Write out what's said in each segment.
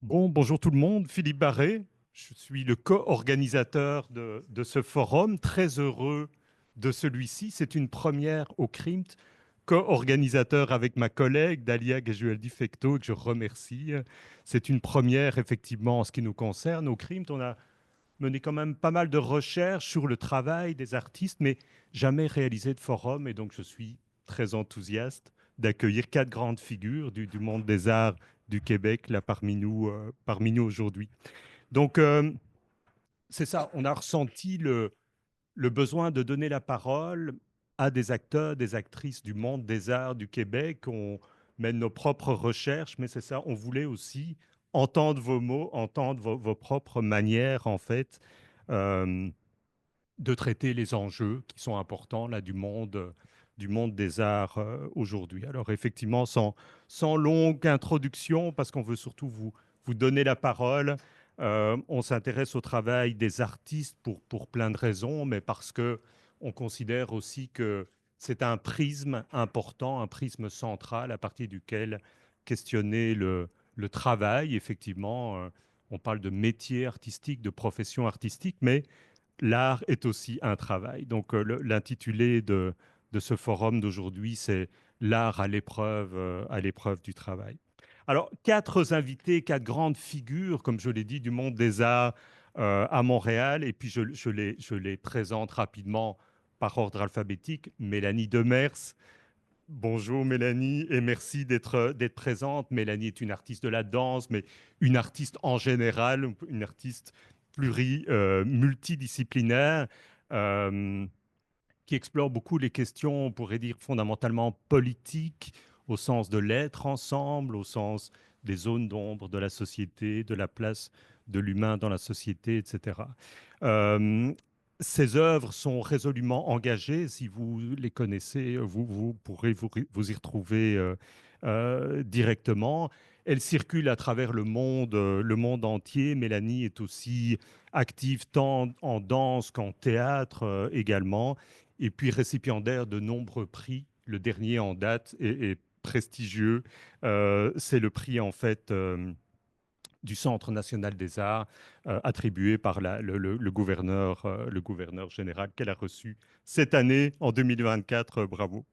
Bonjour tout le monde, Philippe Barré. Je suis le co-organisateur de ce forum, très heureux de celui-ci. C'est une première au CRIMT, co-organisateur avec ma collègue Dalia Gesualdi Fecto, que je remercie. C'est une première, effectivement, en ce qui nous concerne. Au CRIMT, on a mené quand même pas mal de recherches sur le travail des artistes, mais jamais réalisé de forum. Et donc, je suis très enthousiaste d'accueillir quatre grandes figures du monde des arts du Québec là parmi nous aujourd'hui. Donc, c'est ça, on a ressenti le besoin de donner la parole à des acteurs, des actrices du monde des arts du Québec. On mène nos propres recherches, mais c'est ça, on voulait aussi entendre vos mots, entendre vos propres manières, en fait, euh, de traiter les enjeux qui sont importants là, du monde des arts aujourd'hui. Alors effectivement, sans longue introduction, parce qu'on veut surtout vous donner la parole, on s'intéresse au travail des artistes pour plein de raisons, mais parce que on considère aussi que c'est un prisme important, un prisme central à partir duquel questionner le travail. Effectivement, on parle de métier artistique, de profession artistique, mais l'art est aussi un travail. Donc, l'intitulé de ce forum d'aujourd'hui, c'est l'art à l'épreuve du travail. Alors, quatre invités, quatre grandes figures, comme je l'ai dit, du monde des arts à Montréal. Et puis, je les présente rapidement par ordre alphabétique. Mélanie Demers. Bonjour Mélanie, et merci d'être présente. Mélanie est une artiste de la danse, mais une artiste en général, une artiste multidisciplinaire, euh, qui explore beaucoup les questions, on pourrait dire, fondamentalement politiques, au sens de l'être ensemble, au sens des zones d'ombre de la société, de la place de l'humain dans la société, etc. Euh, Ces œuvres sont résolument engagées. Si vous les connaissez, vous pourrez vous y retrouver directement. Elles circulent à travers le monde entier. Mélanie est aussi active tant en danse qu'en théâtre également, et puis récipiendaire de nombreux prix. Le dernier en date est prestigieux. C'est le prix en fait du Centre national des arts, attribué par le gouverneur général qu'elle a reçu cette année, en 2024. Bravo.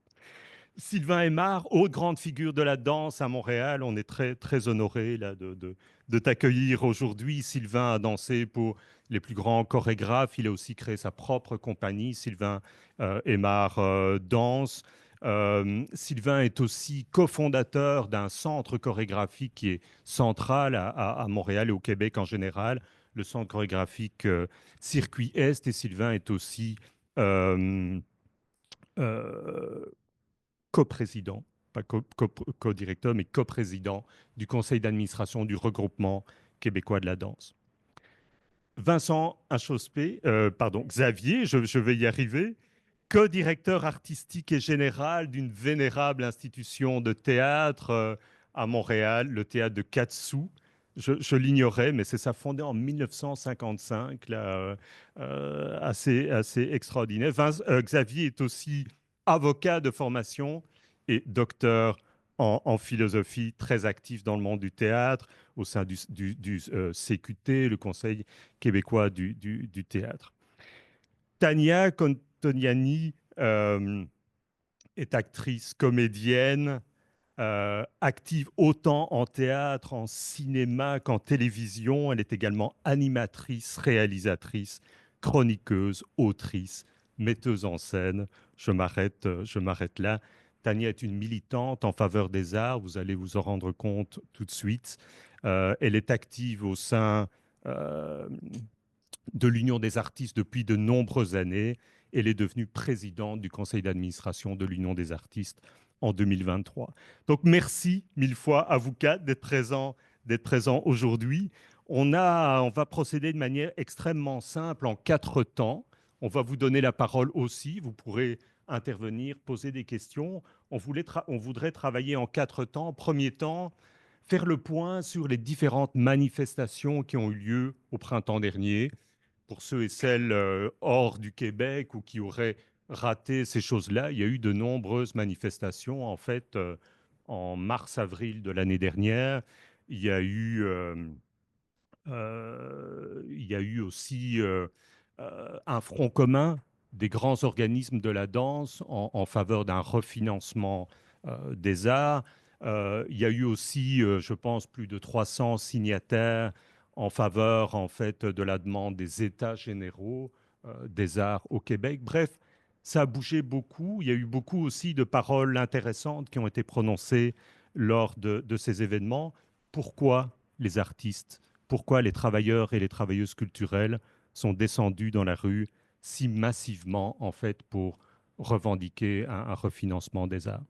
Sylvain Aymar, autre grande figure de la danse à Montréal, on est très honoré là, de t'accueillir aujourd'hui. Sylvain a dansé pour les plus grands chorégraphes. Il a aussi créé sa propre compagnie, Sylvain Aymar Danse. Sylvain est aussi cofondateur d'un centre chorégraphique qui est central à Montréal et au Québec en général, le centre chorégraphique Circuit Est. Et Sylvain est aussi euh, euh, coprésident, pas co-directeur, mais coprésident du conseil d'administration du regroupement québécois de la danse. Vincent Inchospé, pardon, Xavier, je vais y arriver, co-directeur artistique et général d'une vénérable institution de théâtre à Montréal, le théâtre de Katsu. Je l'ignorais, mais c'est ça, fondé en 1955, là, assez extraordinaire. Xavier est aussi avocat de formation et docteur en philosophie, très actif dans le monde du théâtre, au sein du CQT, le Conseil québécois du théâtre. Tania Contoniani est actrice, comédienne, active autant en théâtre, en cinéma qu'en télévision. Elle est également animatrice, réalisatrice, chroniqueuse, autrice, metteuse en scène. Je m'arrête là. Tania est une militante en faveur des arts. Vous allez vous en rendre compte tout de suite. Elle est active au sein euh, de l'Union des artistes depuis de nombreuses années. Elle est devenue présidente du conseil d'administration de l'Union des artistes en 2023. Donc merci mille fois à vous quatre d'être présents aujourd'hui. On va procéder de manière extrêmement simple en quatre temps. On va vous donner la parole aussi. Vous pourrez intervenir, poser des questions. On voudrait travailler en quatre temps. Premier temps, faire le point sur les différentes manifestations qui ont eu lieu au printemps dernier, pour ceux et celles hors du Québec ou qui auraient raté ces choses-là. Il y a eu de nombreuses manifestations, en fait, en mars-avril de l'année dernière. Il y a eu, il y a eu aussi un front commun des grands organismes de la danse en faveur d'un refinancement des arts. Il y a eu aussi, je pense, plus de 300 signataires en faveur, en fait, de la demande des États généraux des arts au Québec. Bref, ça a bougé beaucoup. Il y a eu beaucoup aussi de paroles intéressantes qui ont été prononcées lors de ces événements. Pourquoi les artistes, pourquoi les travailleurs et les travailleuses culturelles sont descendus dans la rue si massivement, en fait, pour revendiquer un refinancement des arts.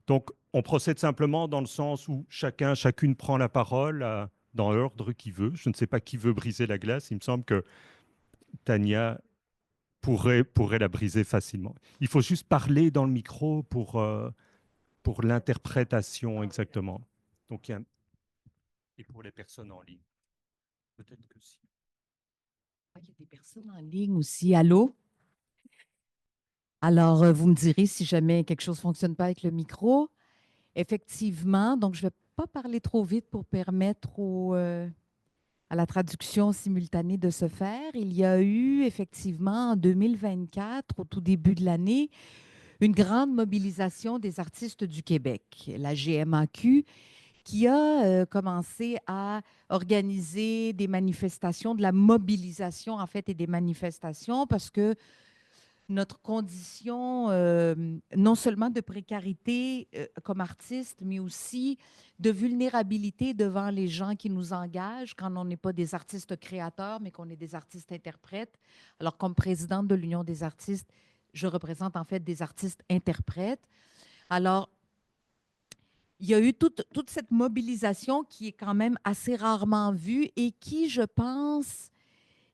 Donc, on procède simplement dans le sens où chacun, chacune prend la parole dans l'ordre qu'il veut. Je ne sais pas qui veut briser la glace. Il me semble que Tania pourrait la briser facilement. Il faut juste parler dans le micro pour l'interprétation exactement. Donc, et pour les personnes en ligne. Peut-être que si. Il y a des personnes en ligne aussi. Allô? Alors, vous me direz si jamais quelque chose ne fonctionne pas avec le micro. Effectivement, donc je ne vais pas parler trop vite pour permettre à la traduction simultanée de se faire. Il y a eu effectivement en 2024, au tout début de l'année, une grande mobilisation des artistes du Québec, la GMAQ, qui a commencé à organiser des manifestations, de la mobilisation en fait et des manifestations parce que notre condition, non seulement de précarité comme artiste, mais aussi de vulnérabilité devant les gens qui nous engagent quand on n'est pas des artistes créateurs, mais qu'on est des artistes interprètes. Alors, comme présidente de l'Union des artistes, je représente en fait des artistes interprètes. Alors, il y a eu toute cette mobilisation qui est quand même assez rarement vue et qui, je pense,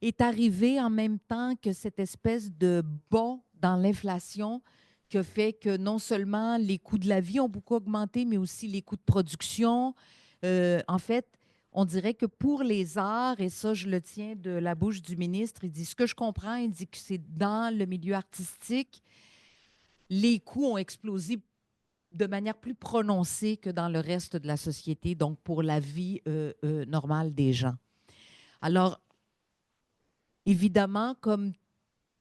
est arrivé en même temps que cette espèce de bond dans l'inflation qui a fait que non seulement les coûts de la vie ont beaucoup augmenté, mais aussi les coûts de production. En fait, on dirait que pour les arts, et ça, je le tiens de la bouche du ministre, il dit ce que je comprends, il dit que c'est dans le milieu artistique, les coûts ont explosé de manière plus prononcée que dans le reste de la société, donc pour la vie normale des gens. Alors, évidemment, comme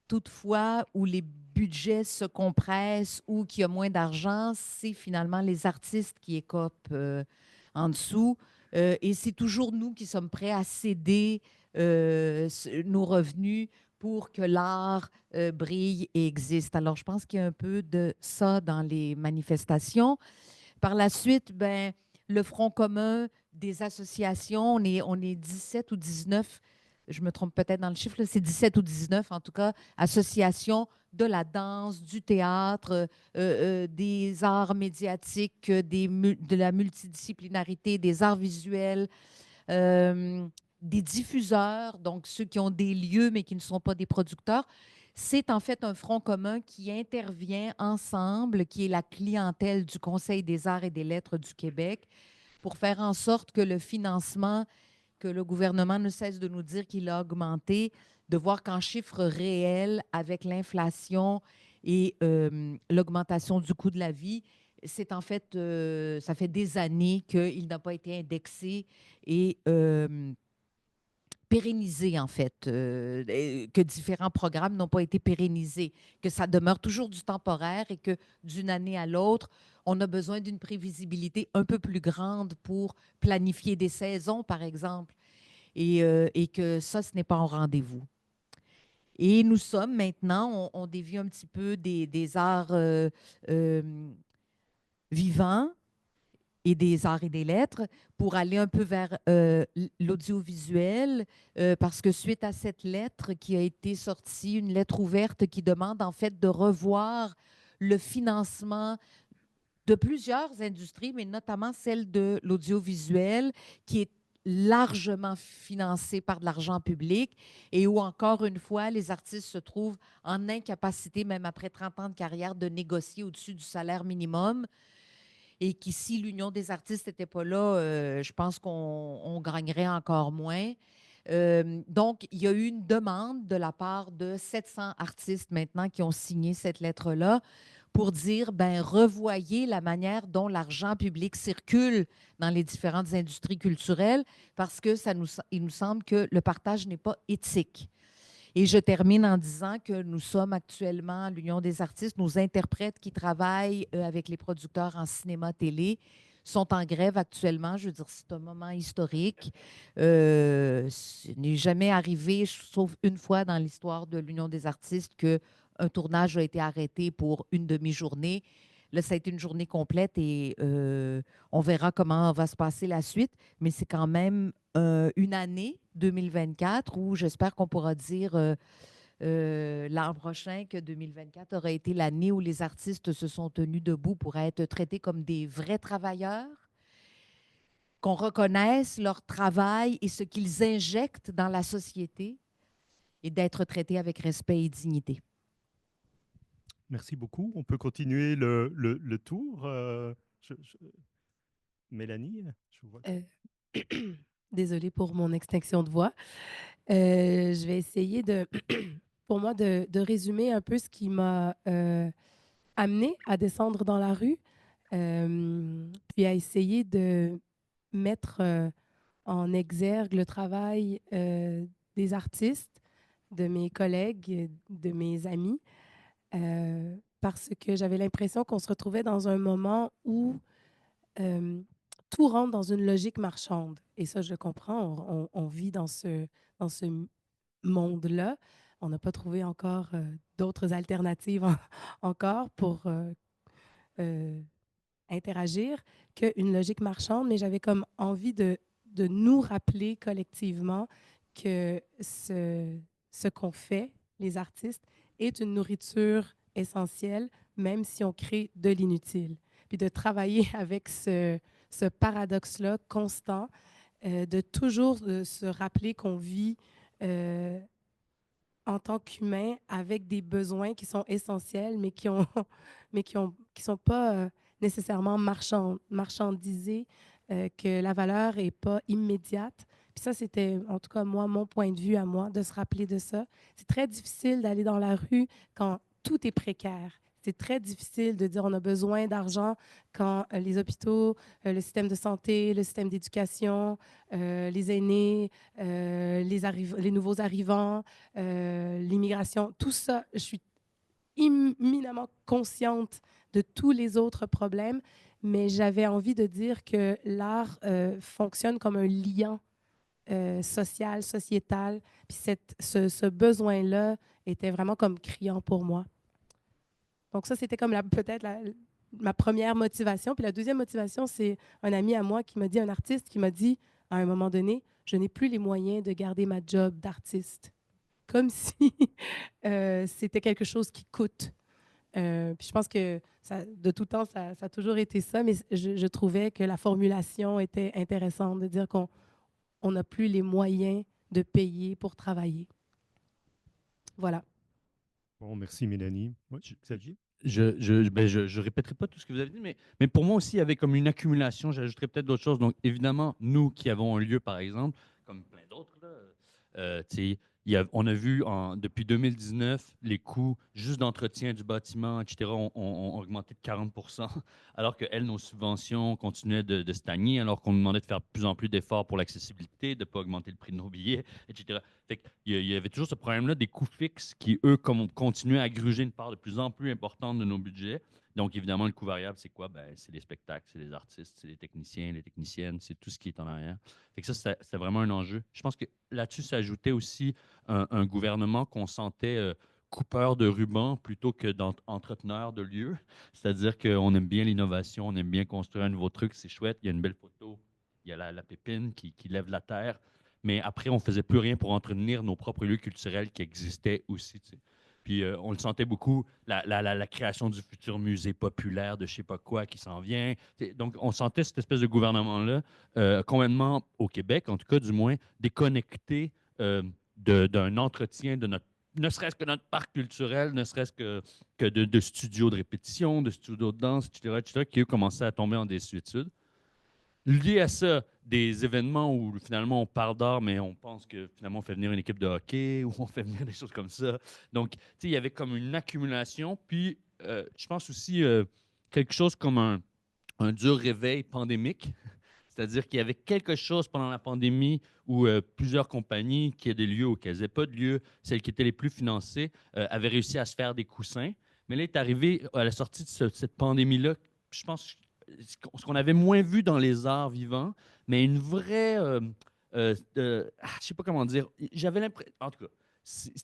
toutefois, où les budgets se compressent ou qu'il y a moins d'argent, c'est finalement les artistes qui écopent en dessous. Et c'est toujours nous qui sommes prêts à céder nos revenus pour que l'art brille et existe. Alors, je pense qu'il y a un peu de ça dans les manifestations. Par la suite, ben, le Front commun des associations, on est 17 ou 19, je me trompe peut-être dans le chiffre, c'est 17 ou 19 en tout cas, associations de la danse, du théâtre, des arts médiatiques, de la multidisciplinarité, des arts visuels, euh, des diffuseurs, donc ceux qui ont des lieux mais qui ne sont pas des producteurs. C'est en fait un front commun qui intervient ensemble, qui est la clientèle du Conseil des arts et des lettres du Québec, pour faire en sorte que le financement, que le gouvernement ne cesse de nous dire qu'il a augmenté, de voir qu'en chiffres réels, avec l'inflation et l'augmentation du coût de la vie, c'est en fait, ça fait des années qu'il n'a pas été indexé et pérennisé, en fait, que différents programmes n'ont pas été pérennisés, que ça demeure toujours du temporaire et que d'une année à l'autre, on a besoin d'une prévisibilité un peu plus grande pour planifier des saisons, par exemple, et que ça, ce n'est pas en rendez-vous. Et nous sommes maintenant, on dévie un petit peu des arts euh, vivants et des arts et des lettres pour aller un peu vers l'audiovisuel, parce que suite à cette lettre qui a été sortie, une lettre ouverte qui demande en fait de revoir le financement de plusieurs industries, mais notamment celle de l'audiovisuel, qui est largement financée par de l'argent public et où, encore une fois, les artistes se trouvent en incapacité, même après 30 ans de carrière, de négocier au-dessus du salaire minimum et qui, si l'Union des artistes n'était pas là, je pense qu'on gagnerait encore moins. Donc, il y a eu une demande de la part de 700 artistes maintenant qui ont signé cette lettre-là pour dire, ben, revoyez la manière dont l'argent public circule dans les différentes industries culturelles parce que il nous semble que le partage n'est pas éthique. Et je termine en disant que nous sommes actuellement à l'Union des artistes, nos interprètes qui travaillent avec les producteurs en cinéma-télé sont en grève actuellement. Je veux dire, c'est un moment historique. Ce n'est jamais arrivé, sauf une fois dans l'histoire de l'Union des artistes, qu'un tournage a été arrêté pour une demi-journée. Là, ça a été une journée complète et on verra comment va se passer la suite, mais c'est quand même une année 2024 où j'espère qu'on pourra dire l'an prochain que 2024 aura été l'année où les artistes se sont tenus debout pour être traités comme des vrais travailleurs, qu'on reconnaisse leur travail et ce qu'ils injectent dans la société et d'être traités avec respect et dignité. Merci beaucoup. On peut continuer le tour. Mélanie, je vois. Euh, Désolée pour mon extinction de voix. Je vais essayer pour moi, de résumer un peu ce qui m'a amené à descendre dans la rue, puis à essayer de mettre en exergue le travail des artistes, de mes collègues, de mes amis, parce que j'avais l'impression qu'on se retrouvait dans un moment où euh, tout rentre dans une logique marchande. Et ça, je comprends. On vit dans ce monde-là. On n'a pas trouvé encore d'autres alternatives encore pour euh, interagir qu'une logique marchande, mais j'avais comme envie de nous rappeler collectivement que ce qu'on fait, les artistes, est une nourriture essentielle, même si on crée de l'inutile. Puis de travailler avec ce paradoxe-là constant, de toujours se rappeler qu'on vit en tant qu'humain avec des besoins qui sont essentiels, mais qui sont pas nécessairement marchandisés, que la valeur est pas immédiate. Puis ça, c'était en tout cas moi, mon point de vue à moi, de se rappeler de ça. C'est très difficile d'aller dans la rue quand tout est précaire. C'est très difficile de dire on a besoin d'argent quand les hôpitaux, le système de santé, le système d'éducation, les aînés, les nouveaux arrivants, l'immigration, tout ça, je suis éminemment consciente de tous les autres problèmes, mais j'avais envie de dire que l'art fonctionne comme un lien social, sociétal, puis ce besoin-là était vraiment comme criant pour moi. Donc ça, c'était comme peut-être ma première motivation. Puis la deuxième motivation, c'est un ami à moi qui m'a dit, un artiste qui m'a dit, à un moment donné, je n'ai plus les moyens de garder ma job d'artiste. Comme si c'était quelque chose qui coûte. Puis je pense que de tout temps, ça a toujours été ça, mais je trouvais que la formulation était intéressante, de dire qu'on n'a plus les moyens de payer pour travailler. Voilà. Bon, merci Mélanie. Oui, Xavier? Je répéterai pas tout ce que vous avez dit, mais pour moi aussi, il y avait comme une accumulation. J'ajouterais peut-être d'autres choses. Donc, évidemment, nous qui avons un lieu, par exemple, comme plein d'autres, là, tu sais, on a vu depuis 2019, les coûts juste d'entretien du bâtiment, etc., ont augmenté de 40 alors que, elles, nos subventions continuaient de stagner, alors qu'on nous demandait de faire de plus en plus d'efforts pour l'accessibilité, de ne pas augmenter le prix de nos billets, etc. Fait il y avait toujours ce problème-là des coûts fixes qui, eux, comme continuaient à gruger une part de plus en plus importante de nos budgets. Donc, évidemment, le coût variable, c'est quoi? Ben, c'est les spectacles, c'est les artistes, c'est les techniciens, les techniciennes, c'est tout ce qui est en arrière. Fait que ça, c'est vraiment un enjeu. Je pense que là-dessus s'ajoutait aussi un gouvernement qu'on sentait coupeur de ruban plutôt que d'entreteneur de lieux. C'est-à-dire qu'on aime bien l'innovation, on aime bien construire un nouveau truc, c'est chouette, il y a une belle photo, il y a la pépine qui lève la terre. Mais après, on ne faisait plus rien pour entretenir nos propres lieux culturels qui existaient aussi. Tu sais. Puis on le sentait beaucoup, la création du futur musée populaire de je ne sais pas quoi qui s'en vient. Donc, on sentait cette espèce de gouvernement-là complètement, au Québec, en tout cas du moins, déconnecté d'un entretien de notre, ne serait-ce que notre parc culturel, ne serait-ce que de studios de répétition, de studios de danse, etc., qui, eux, commençaient à tomber en désuétude. Lié à ça, des événements où finalement on parle d'art, mais on pense que finalement on fait venir une équipe de hockey ou on fait venir des choses comme ça. Donc, tu sais, il y avait comme une accumulation. Puis je pense aussi quelque chose comme un dur réveil pandémique. C'est-à-dire qu'il y avait quelque chose pendant la pandémie où plusieurs compagnies qui avaient des lieux ou qui n'avaient pas de lieux, celles qui étaient les plus financées, avaient réussi à se faire des coussins. Mais là, est arrivé à la sortie de cette pandémie-là, je pense, ce qu'on avait moins vu dans les arts vivants, mais une vraie. Je ne sais pas comment dire. J'avais l'impression. En tout cas,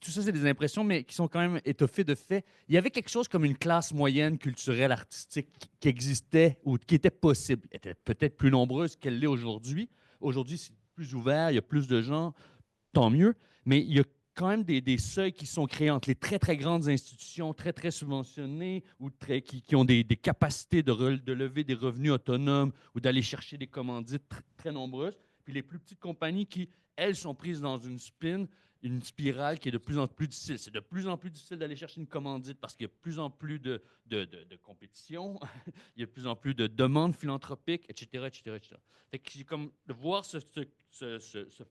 tout ça, c'est des impressions, mais qui sont quand même étoffées de faits. Il y avait quelque chose comme une classe moyenne culturelle, artistique qui existait ou qui était possible. Elle était peut-être plus nombreuse qu'elle l'est aujourd'hui. Aujourd'hui, c'est plus ouvert, il y a plus de gens, tant mieux. Mais il y a quand même des seuils qui sont créés entre les très, très grandes institutions, très, très subventionnées, ou qui ont des capacités de lever des revenus autonomes ou d'aller chercher des commandites très nombreuses. Puis les plus petites compagnies qui, elles, sont prises dans une spirale qui est de plus en plus difficile. C'est de plus en plus difficile d'aller chercher une commandite parce qu'il y a de plus en plus de compétition, il y a de plus en plus de demandes philanthropiques, etc., etc., etc. Fait que j'ai comme de voir ce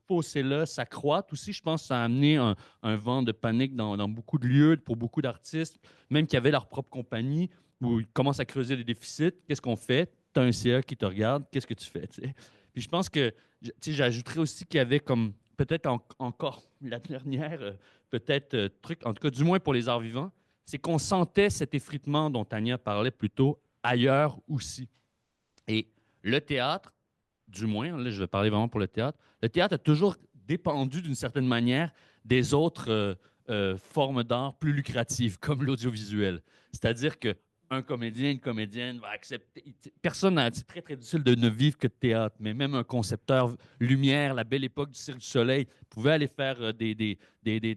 fossé-là s'accroître aussi, je pense que ça a amené un vent de panique dans beaucoup de lieux, pour beaucoup d'artistes, même qui avaient leur propre compagnie, où ils commencent à creuser les déficits. Qu'est-ce qu'on fait? Tu as un CA qui te regarde, qu'est-ce que tu fais? T'sais? Puis je pense que, j'ajouterais aussi qu'il y avait comme, peut-être encore la dernière, peut-être truc, en tout cas du moins pour les arts vivants, c'est qu'on sentait cet effritement dont Tania parlait plus tôt ailleurs aussi. Et le théâtre, du moins, là, je vais parler vraiment pour le théâtre a toujours dépendu d'une certaine manière des autres formes d'art plus lucratives, comme l'audiovisuel. C'est-à-dire qu'un comédien, une comédienne va accepter. Personne n'a. C'est très, très difficile de ne vivre que de théâtre, mais même un concepteur lumière, la belle époque du Cirque du Soleil, pouvait aller faire des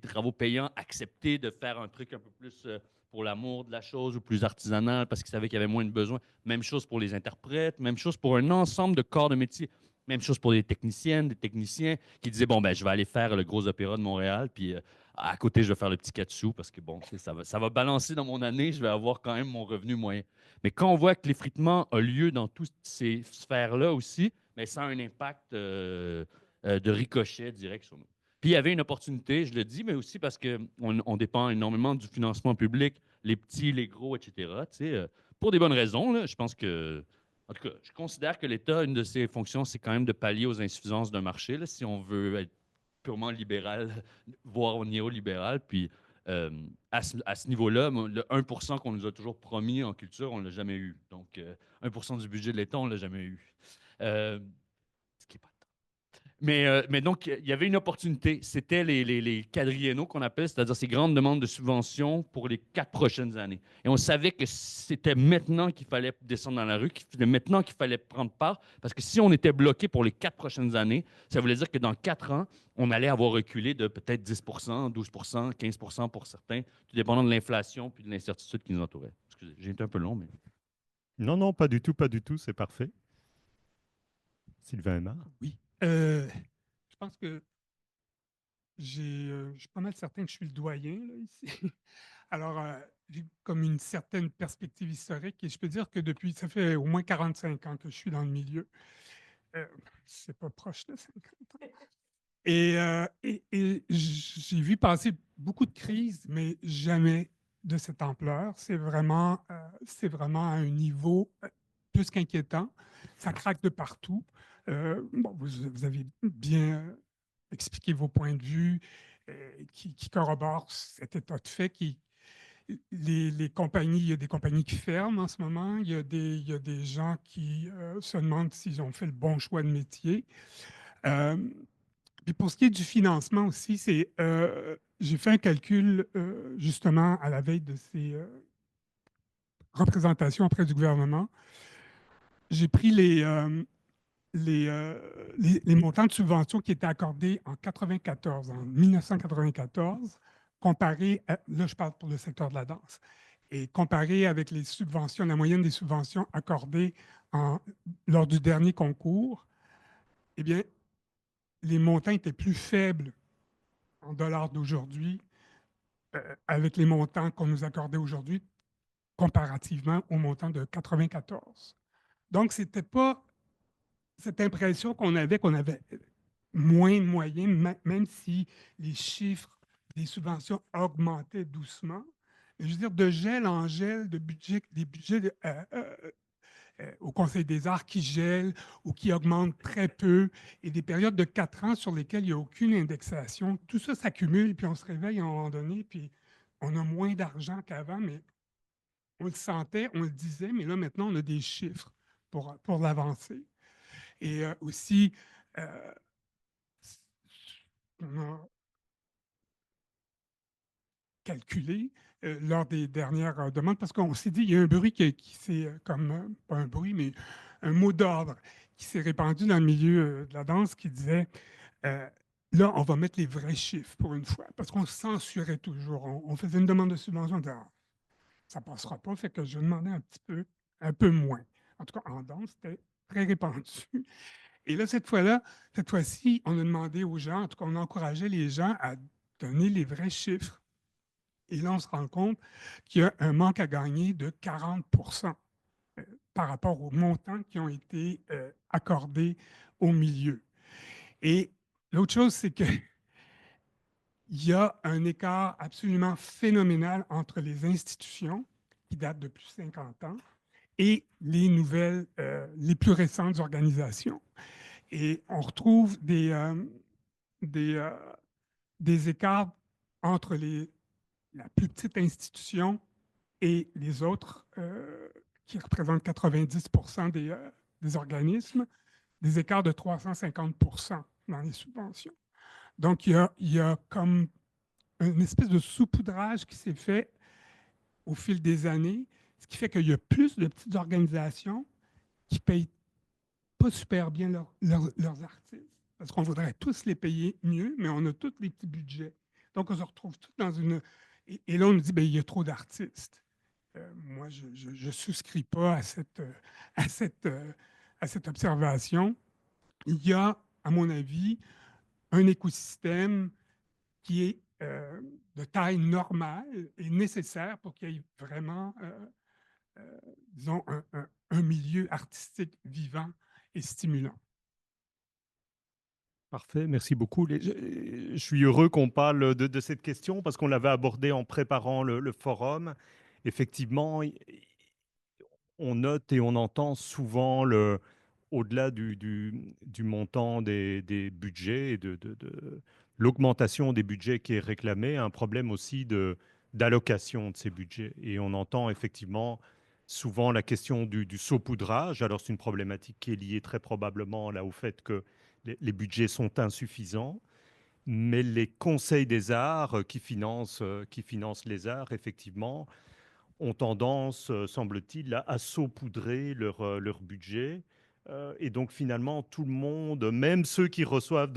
travaux payants, accepter de faire un truc un peu plus pour l'amour de la chose ou plus artisanal parce qu'il savait qu'il y avait moins de besoins. Même chose pour les interprètes, même chose pour un ensemble de corps de métier. Même chose pour des techniciennes, des techniciens qui disaient, bon, ben, je vais aller faire le gros opéra de Montréal, puis à côté, je vais faire le petit 4 sous parce que, bon, ça va balancer dans mon année, je vais avoir quand même mon revenu moyen. Mais quand on voit que l'effritement a lieu dans toutes ces sphères-là aussi, bien, ça a un impact de ricochet direct sur nous. Puis il y avait une opportunité, je le dis, mais aussi parce qu'on dépend énormément du financement public, les petits, les gros, etc. Pour des bonnes raisons, là, je pense que en tout cas, je considère que l'État, une de ses fonctions, c'est quand même de pallier aux insuffisances d'un marché, là, si on veut être purement libéral, voire néolibéral. Puis à ce niveau-là, le 1% qu'on nous a toujours promis en culture, on ne l'a jamais eu. Donc 1% du budget de l'État, on ne l'a jamais eu. Ce qui est pas mais donc, il y avait une opportunité. C'était les quadriennaux qu'on appelle, c'est-à-dire ces grandes demandes de subventions pour les 4 prochaines années. Et on savait que c'était maintenant qu'il fallait descendre dans la rue, c'était maintenant qu'il fallait prendre part, parce que si on était bloqué pour les 4 prochaines années, ça voulait dire que dans 4 ans, on allait avoir reculé de peut-être 10 12 15 pour certains, tout dépendant de l'inflation puis de l'incertitude qui nous entourait. Excusez, j'ai été un peu long, mais... Non, non, pas du tout, pas du tout, c'est parfait. Sylvain Aymar. Oui. Je pense que je suis pas mal certain que je suis le doyen là, ici. Alors, j'ai comme une certaine perspective historique et je peux dire que ça fait au moins 45 ans que je suis dans le milieu. C'est pas proche de 50 ans. Et j'ai vu passer beaucoup de crises, mais jamais de cette ampleur. C'est vraiment à un niveau plus qu'inquiétant. Ça craque de partout. Bon, vous avez bien expliqué vos points de vue qui corroborent cet état de fait. Les compagnies, il y a des compagnies qui ferment en ce moment. Il y a des gens qui se demandent s'ils ont fait le bon choix de métier. Puis pour ce qui est du financement aussi, j'ai fait un calcul justement à la veille de ces représentations auprès du gouvernement. J'ai pris les montants de subventions qui étaient accordés en 1994, comparés là je parle pour le secteur de la danse, et comparé avec les subventions, la moyenne des subventions accordées lors du dernier concours, eh bien, les montants étaient plus faibles en dollars d'aujourd'hui avec les montants qu'on nous accordait aujourd'hui comparativement au montant de 94. Donc, ce n'était pas cette impression qu'on avait moins de moyens, même si les chiffres des subventions augmentaient doucement. je veux dire, de gel en gel, des budgets au Conseil des arts qui gèlent ou qui augmentent très peu, et des périodes de 4 ans sur lesquelles il n'y a aucune indexation. Tout ça s'accumule, puis on se réveille à un moment donné, puis on a moins d'argent qu'avant, mais on le sentait, on le disait, mais là, maintenant, on a des chiffres pour l'avancer. Et aussi, euh, on a calculé lors des dernières demandes, parce qu'on s'est dit, il y a un bruit qui s'est, comme, pas un bruit, mais un mot d'ordre qui s'est répandu dans le milieu de la danse qui disait, euh, là, on va mettre les vrais chiffres pour une fois, parce qu'on censurait toujours. On faisait une demande de subvention, on disait, ah, ça ne passera pas, fait que je demandais un peu moins. En tout cas, en danse, c'était très répandu. Et là, cette fois-ci, on a demandé aux gens, en tout cas, on encourageait les gens à donner les vrais chiffres. Et là, on se rend compte qu'il y a un manque à gagner de 40 par rapport aux montants qui ont été accordés au milieu. Et l'autre chose, c'est qu'il y a un écart absolument phénoménal entre les institutions qui datent de plus de 50 ans et les nouvelles, les plus récentes organisations. Et on retrouve des, euh, des écarts entre la plus petite institution et les autres, qui représentent 90 des organismes, des écarts de 350 dans les subventions. Donc, il y a comme une espèce de saupoudrage qui s'est fait au fil des années, ce qui fait qu'il y a plus de petites organisations qui payent pas super bien leurs artistes, parce qu'on voudrait tous les payer mieux, mais on a tous les petits budgets. Donc, on se retrouve tous dans une... Et là, on nous dit, bien, il y a trop d'artistes. Moi, je ne souscris pas à cette observation. Il y a, à mon avis, un écosystème qui est de taille normale et nécessaire pour qu'il y ait vraiment, disons, un milieu artistique vivant et stimulant. Parfait, merci beaucoup. Je suis heureux qu'on parle de cette question parce qu'on l'avait abordée en préparant le forum. Effectivement, on note et on entend souvent au-delà du montant des budgets et de l'augmentation des budgets qui est réclamée, un problème aussi d'allocation de ces budgets. Et on entend effectivement souvent la question du saupoudrage. Alors c'est une problématique qui est liée très probablement là au fait que les budgets sont insuffisants. Mais les conseils des arts qui financent les arts, effectivement, ont tendance, semble-t-il, à saupoudrer leur budget. Et donc, finalement, tout le monde, même ceux qui reçoivent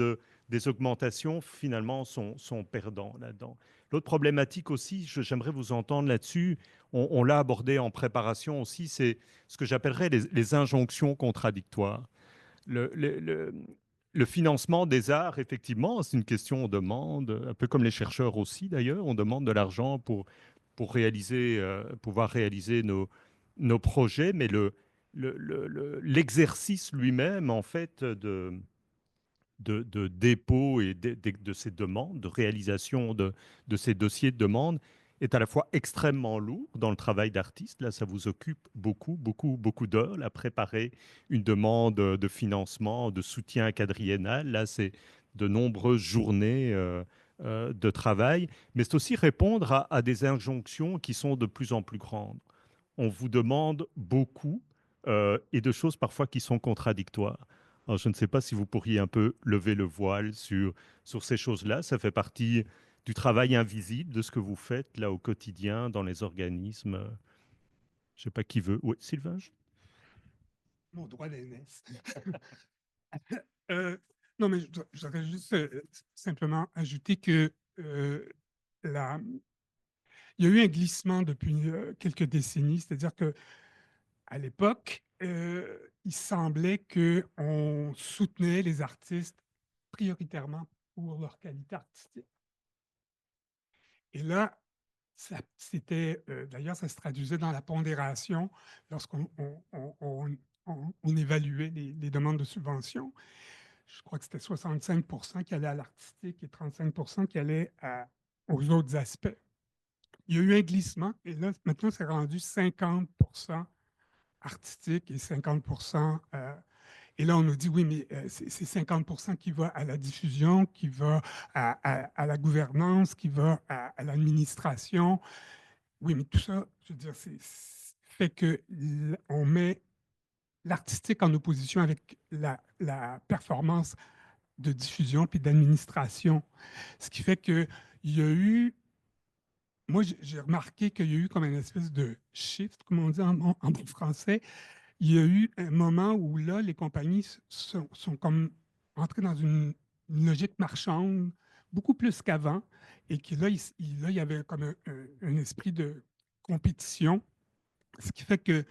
des augmentations, finalement, sont perdants là-dedans. L'autre problématique aussi, j'aimerais vous entendre là-dessus, on l'a abordé en préparation aussi, c'est ce que j'appellerais les injonctions contradictoires. Le, le- le- le financement des arts, effectivement, c'est une question, on demande, un peu comme les chercheurs aussi d'ailleurs, on demande de l'argent pour réaliser, pouvoir réaliser nos projets, mais l'exercice lui-même, en fait, de dépôt et de ces demandes, de réalisation de ces dossiers de demande, est à la fois extrêmement lourd dans le travail d'artiste. Là, ça vous occupe beaucoup, beaucoup, beaucoup d'heures, à préparer une demande de financement, de soutien quadriennal. Là, c'est de nombreuses journées de travail, mais c'est aussi répondre à des injonctions qui sont de plus en plus grandes. On vous demande beaucoup et de choses parfois qui sont contradictoires. Alors, je ne sais pas si vous pourriez un peu lever le voile sur ces choses-là. Ça fait partie du travail invisible de ce que vous faites là au quotidien dans les organismes. Je ne sais pas qui veut. Oui, Sylvain? Mon droit d'aînesse. Euh, non, mais je voudrais juste simplement ajouter que la, il y a eu un glissement depuis quelques décennies, c'est-à-dire que à l'époque, il semblait qu'on soutenait les artistes prioritairement pour leur qualité artistique. Et là, d'ailleurs, ça se traduisait dans la pondération lorsqu'on on évaluait les demandes de subvention. Je crois que c'était 65 qui allaient à l'artistique et 35 qui allaient aux autres aspects. il y a eu un glissement et là, maintenant, c'est rendu 50% artistique et 50%. Et là, on nous dit, oui, mais c'est 50% qui va à la diffusion, qui va à la gouvernance, qui va à l'administration. Oui, mais tout ça, je veux dire, fait que on met l'artistique en opposition avec la performance de diffusion puis d'administration. Ce qui fait qu'il y a eu, moi, j'ai remarqué qu'il y a eu comme une espèce de shift, comme on dit en bon français. Il y a eu un moment où là, les compagnies sont comme entrées dans une logique marchande beaucoup plus qu'avant et que là, il y avait comme un esprit de compétition, ce qui fait que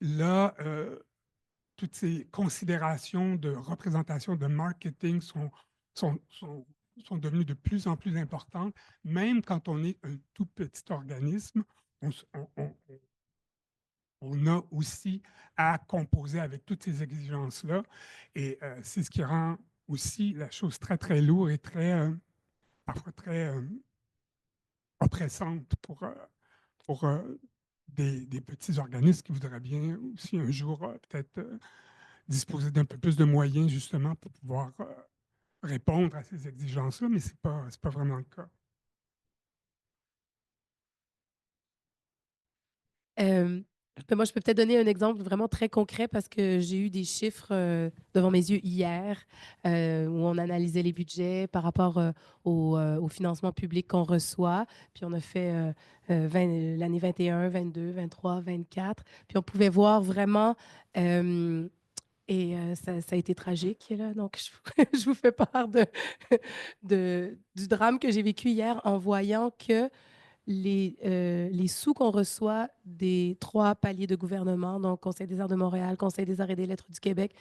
là, toutes ces considérations de représentation, de marketing sont, sont, sont devenues de plus en plus importantes. Même quand on est un tout petit organisme, on, s- on a aussi à composer avec toutes ces exigences-là. Et c'est ce qui rend aussi la chose très, très lourde et parfois très oppressante pour des petits organismes qui voudraient bien aussi un jour peut-être disposer d'un peu plus de moyens justement pour pouvoir répondre à ces exigences-là, mais c'est pas vraiment le cas. Moi, je peux peut-être donner un exemple vraiment très concret parce que j'ai eu des chiffres devant mes yeux hier où on analysait les budgets par rapport au financement public qu'on reçoit. Puis on a fait l'année 21, 22, 23, 24. Puis on pouvait voir vraiment, ça a été tragique, là. Donc, je vous fais part du drame que j'ai vécu hier en voyant que les sous qu'on reçoit des 3 paliers de gouvernement, donc Conseil des arts de Montréal, Conseil des arts et des lettres du Québec,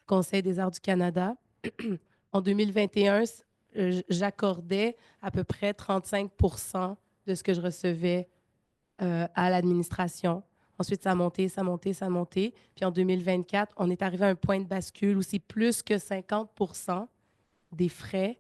Conseil des arts du Canada, en 2021, j'accordais à peu près 35 de ce que je recevais à l'administration. Ensuite, ça a monté, ça a monté, ça a monté. Puis en 2024, on est arrivé à un point de bascule où c'est plus que 50 des frais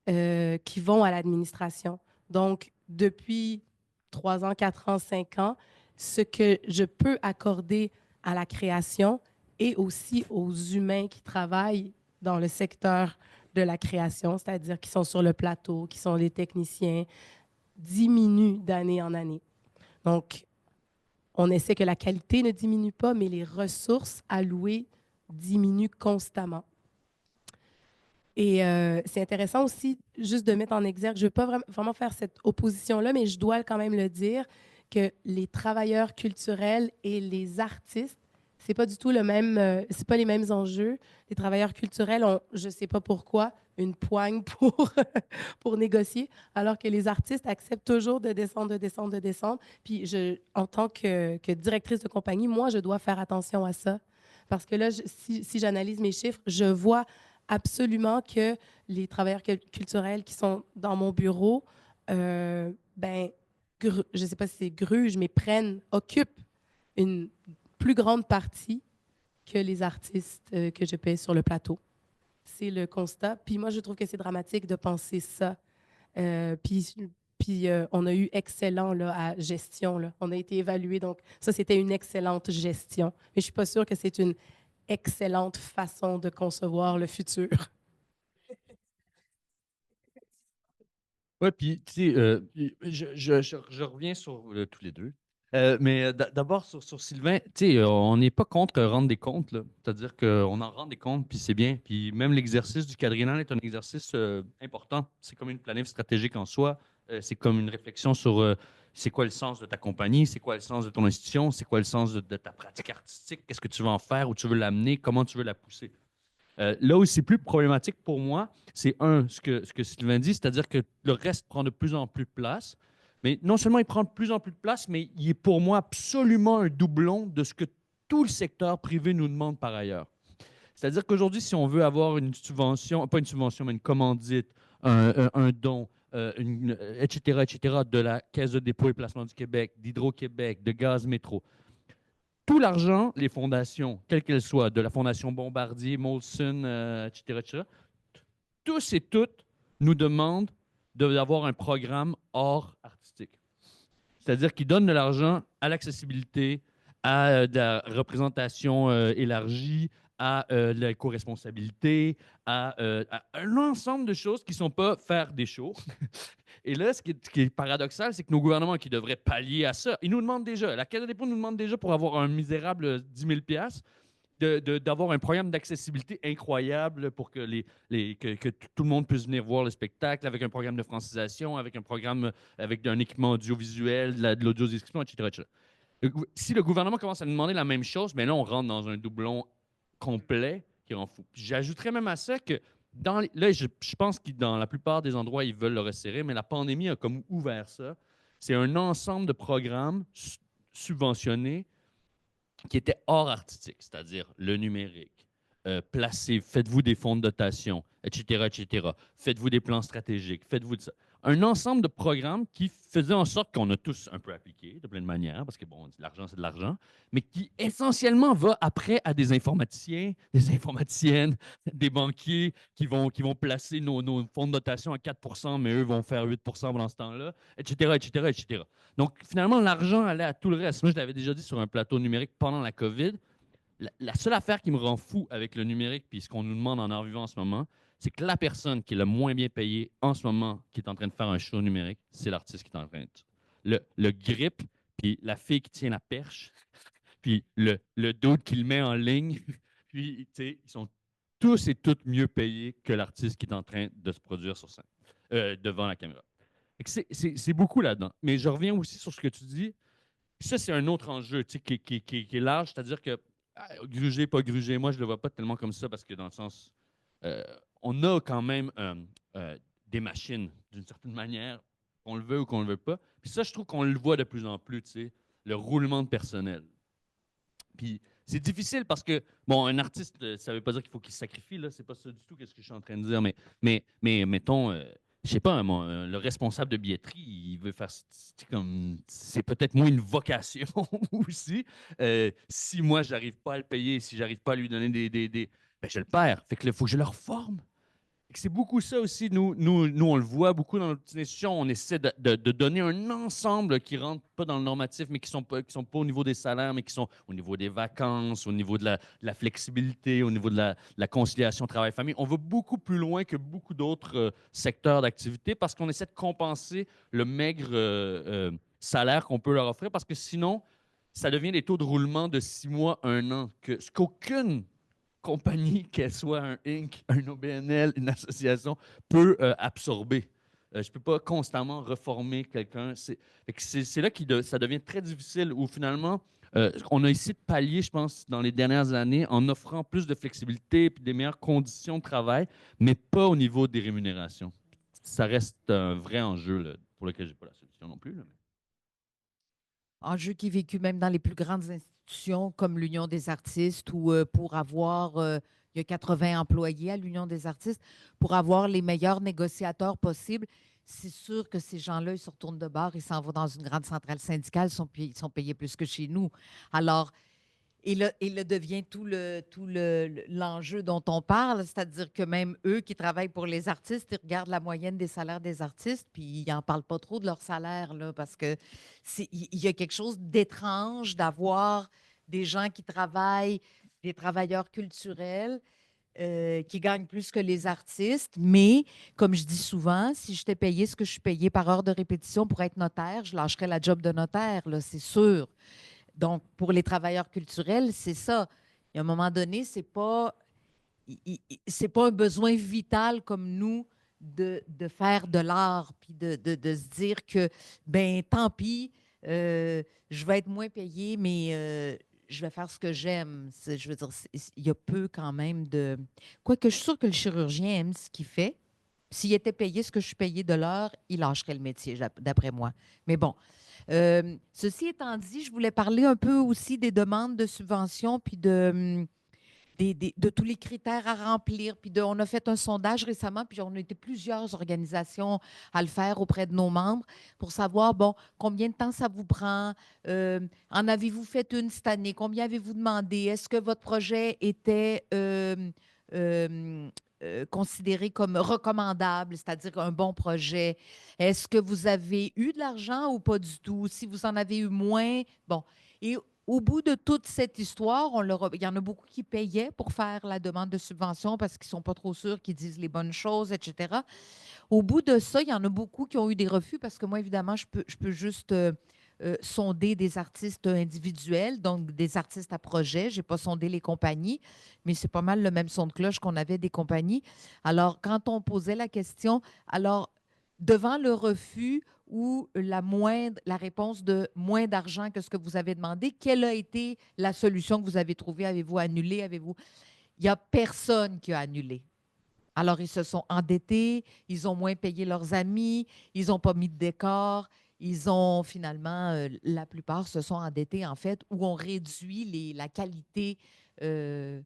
qui vont à l'administration. Donc, depuis 3 ans, 4 ans, 5 ans, ce que je peux accorder à la création et aussi aux humains qui travaillent dans le secteur de la création, c'est-à-dire qui sont sur le plateau, qui sont les techniciens, diminue d'année en année. Donc, on essaie que la qualité ne diminue pas, mais les ressources allouées diminuent constamment. Et c'est intéressant aussi juste de mettre en exergue, je ne veux pas vraiment faire cette opposition-là, mais je dois quand même le dire, que les travailleurs culturels et les artistes, c'est pas du tout le même, c'est pas les mêmes enjeux. Les travailleurs culturels ont, je ne sais pas pourquoi, une poigne pour négocier, alors que les artistes acceptent toujours de descendre, de descendre, de descendre. Puis en tant que directrice de compagnie, moi, je dois faire attention à ça. Parce que là, si j'analyse mes chiffres, je vois absolument que les travailleurs culturels qui sont dans mon bureau, ben, je ne sais pas si c'est gruge, mais occupent une plus grande partie que les artistes que je paie sur le plateau. C'est le constat. Puis moi, je trouve que c'est dramatique de penser ça. Puis on a eu excellent là, à gestion. Là. On a été évalué. Donc, ça, c'était une excellente gestion. Mais je ne suis pas sûre que c'est une excellente façon de concevoir le futur. Oui, puis, tu sais, je reviens sur tous les deux. Mais d'abord, sur Sylvain, tu sais, on n'est pas contre rendre des comptes, là. C'est-à-dire qu'on en rend des comptes, puis c'est bien. Puis même l'exercice du quadriennal est un exercice important. C'est comme une planif stratégique en soi. C'est comme une réflexion sur c'est quoi le sens de ta compagnie, c'est quoi le sens de ton institution, c'est quoi le sens de ta pratique artistique, qu'est-ce que tu veux en faire, où tu veux l'amener, comment tu veux la pousser. Là où c'est plus problématique pour moi, c'est ce que Sylvain dit, c'est-à-dire que le reste prend de plus en plus de place. Mais non seulement il prend de plus en plus de place, mais il est pour moi absolument un doublon de ce que tout le secteur privé nous demande par ailleurs. C'est-à-dire qu'aujourd'hui, si on veut avoir une subvention, pas une subvention, mais une commandite, un don, etc., de la Caisse de dépôt et placement du Québec, d'Hydro-Québec, de Gaz Métro, tout l'argent, les fondations, quelles qu'elles soient, de la Fondation Bombardier, Molson, etc., tous et toutes nous demandent d'avoir un programme hors artistique. C'est-à-dire qu'ils donnent de l'argent à l'accessibilité, à de la représentation élargie, à de l'éco-responsabilité, à un ensemble de choses qui ne sont pas faire des shows. Et là, ce qui est paradoxal, c'est que nos gouvernements qui devraient pallier à ça, ils nous demandent déjà, la Caisse de dépôt nous demande déjà pour avoir un misérable 10 000 d'avoir un programme d'accessibilité incroyable pour que, que tout le monde puisse venir voir le spectacle, avec un programme de francisation, avec un programme avec un équipement audiovisuel, de l'audiodescription, etc., etc. Si le gouvernement commence à nous demander la même chose, mais là, on rentre dans un doublon complet qui rend fou. J'ajouterais même à ça que là, je pense que dans la plupart des endroits, ils veulent le resserrer, mais la pandémie a comme ouvert ça. C'est un ensemble de programmes subventionnés qui étaient hors artistique, c'est-à-dire le numérique, faites-vous des fonds de dotation, etc., etc. Faites-vous des plans stratégiques, faites-vous de ça. Un ensemble de programmes qui faisaient en sorte qu'on a tous un peu appliqué de plein de manières, parce que bon, l'argent, c'est de l'argent, mais qui essentiellement va après à des informaticiens, des informaticiennes, des banquiers qui vont placer nos fonds de dotation à 4 %, mais eux vont faire 8 % pendant ce temps-là, etc., etc., etc. Donc, finalement, l'argent allait à tout le reste. Moi, je l'avais déjà dit sur un plateau numérique pendant la COVID. La seule affaire qui me rend fou avec le numérique, puis ce qu'on nous demande en vivant en ce moment, c'est que la personne qui est le moins bien payée en ce moment, qui est en train de faire un show numérique, c'est l'artiste qui est en train de... Le grip, puis la fille qui tient la perche, puis le dude qui le met en ligne, puis, tu sais, ils sont tous et toutes mieux payés que l'artiste qui est en train de se produire sur scène, devant la caméra. C'est beaucoup là-dedans. Mais je reviens aussi sur ce que tu dis. Ça, c'est un autre enjeu qui est large, c'est-à-dire que gruger, pas gruger, moi, je ne le vois pas tellement comme ça parce que dans le sens, on a quand même des machines d'une certaine manière, qu'on le veut ou qu'on ne le veut pas. Puis ça, je trouve qu'on le voit de plus en plus, tu sais, le roulement de personnel. Puis c'est difficile parce que, bon, un artiste, ça ne veut pas dire qu'il faut qu'il se sacrifie, là, c'est pas ça du tout ce que je suis en train de dire, mais mettons, je sais pas, le responsable de billetterie, il veut faire, c'est peut-être moins une vocation aussi. Si moi, j'arrive pas à le payer, si j'arrive pas à lui donner ben, je le perds. Fait que il faut que je le reforme. C'est beaucoup ça aussi. Nous, on le voit beaucoup dans notre petite institution. On essaie de donner un ensemble qui ne rentre pas dans le normatif, mais qui sont pas au niveau des salaires, mais qui sont au niveau des vacances, au niveau de la flexibilité, au niveau de la conciliation travail-famille. On va beaucoup plus loin que beaucoup d'autres secteurs d'activité parce qu'on essaie de compenser le maigre salaire qu'on peut leur offrir parce que sinon, ça devient des taux de roulement de 6 mois, 1 an, ce qu'aucune compagnie, qu'elle soit un Inc., un OBNL, une association, peut absorber. Je ne peux pas constamment reformer quelqu'un. C'est là que ça devient très difficile, où finalement, on a essayé de pallier, je pense, dans les dernières années, en offrant plus de flexibilité et des meilleures conditions de travail, mais pas au niveau des rémunérations. Ça reste un vrai enjeu là, pour lequel je n'ai pas la solution non plus. Là. Enjeu qui est vécu même dans les plus grandes institutions comme l'Union des artistes ou pour avoir, il y a 80 employés à l'Union des artistes, pour avoir les meilleurs négociateurs possibles. C'est sûr que ces gens-là, ils se retournent de bord, ils s'en vont dans une grande centrale syndicale, ils sont payés plus que chez nous. Alors, et là devient l'enjeu dont on parle, c'est-à-dire que même eux qui travaillent pour les artistes, ils regardent la moyenne des salaires des artistes, puis ils n'en parlent pas trop de leur salaire, là, parce que il y a quelque chose d'étrange d'avoir des gens qui travaillent, des travailleurs culturels, qui gagnent plus que les artistes. Mais, comme je dis souvent, si je t'ai payé ce que je suis payé par heure de répétition pour être notaire, je lâcherais la job de notaire, là, c'est sûr. Donc, pour les travailleurs culturels, c'est ça. Et à un moment donné, c'est pas un besoin vital comme nous de faire de l'art, puis de se dire que, ben tant pis, je vais être moins payé, mais je vais faire ce que j'aime. Je veux dire, il y a peu quand même de... Quoique je suis sûre que le chirurgien aime ce qu'il fait. S'il était payé ce que je suis payé de l'heure, il lâcherait le métier, d'après moi. Mais bon, ceci étant dit, je voulais parler un peu aussi des demandes de subventions, puis de tous les critères à remplir. Puis on a fait un sondage récemment, puis on a été plusieurs organisations à le faire auprès de nos membres pour savoir, bon, combien de temps ça vous prend? En avez-vous fait une cette année? Combien avez-vous demandé? Est-ce que votre projet était considéré comme recommandable, c'est-à-dire un bon projet? Est-ce que vous avez eu de l'argent ou pas du tout? Si vous en avez eu moins, bon. Et au bout de toute cette histoire, il y en a beaucoup qui payaient pour faire la demande de subvention parce qu'ils ne sont pas trop sûrs qu'ils disent les bonnes choses, etc. Au bout de ça, il y en a beaucoup qui ont eu des refus parce que moi, évidemment, je peux juste sonder des artistes individuels, donc des artistes à projet. Je n'ai pas sondé les compagnies, mais c'est pas mal le même son de cloche qu'on avait des compagnies. Alors, quand on posait la question, alors, devant le refus ou la réponse de moins d'argent que ce que vous avez demandé, quelle a été la solution que vous avez trouvée? Avez-vous annulé? Il n'y a personne qui a annulé. Alors, ils se sont endettés, ils ont moins payé leurs amis, ils n'ont pas mis de décor, ils ont finalement, la plupart se sont endettés en fait, ou ont réduit la qualité. euh,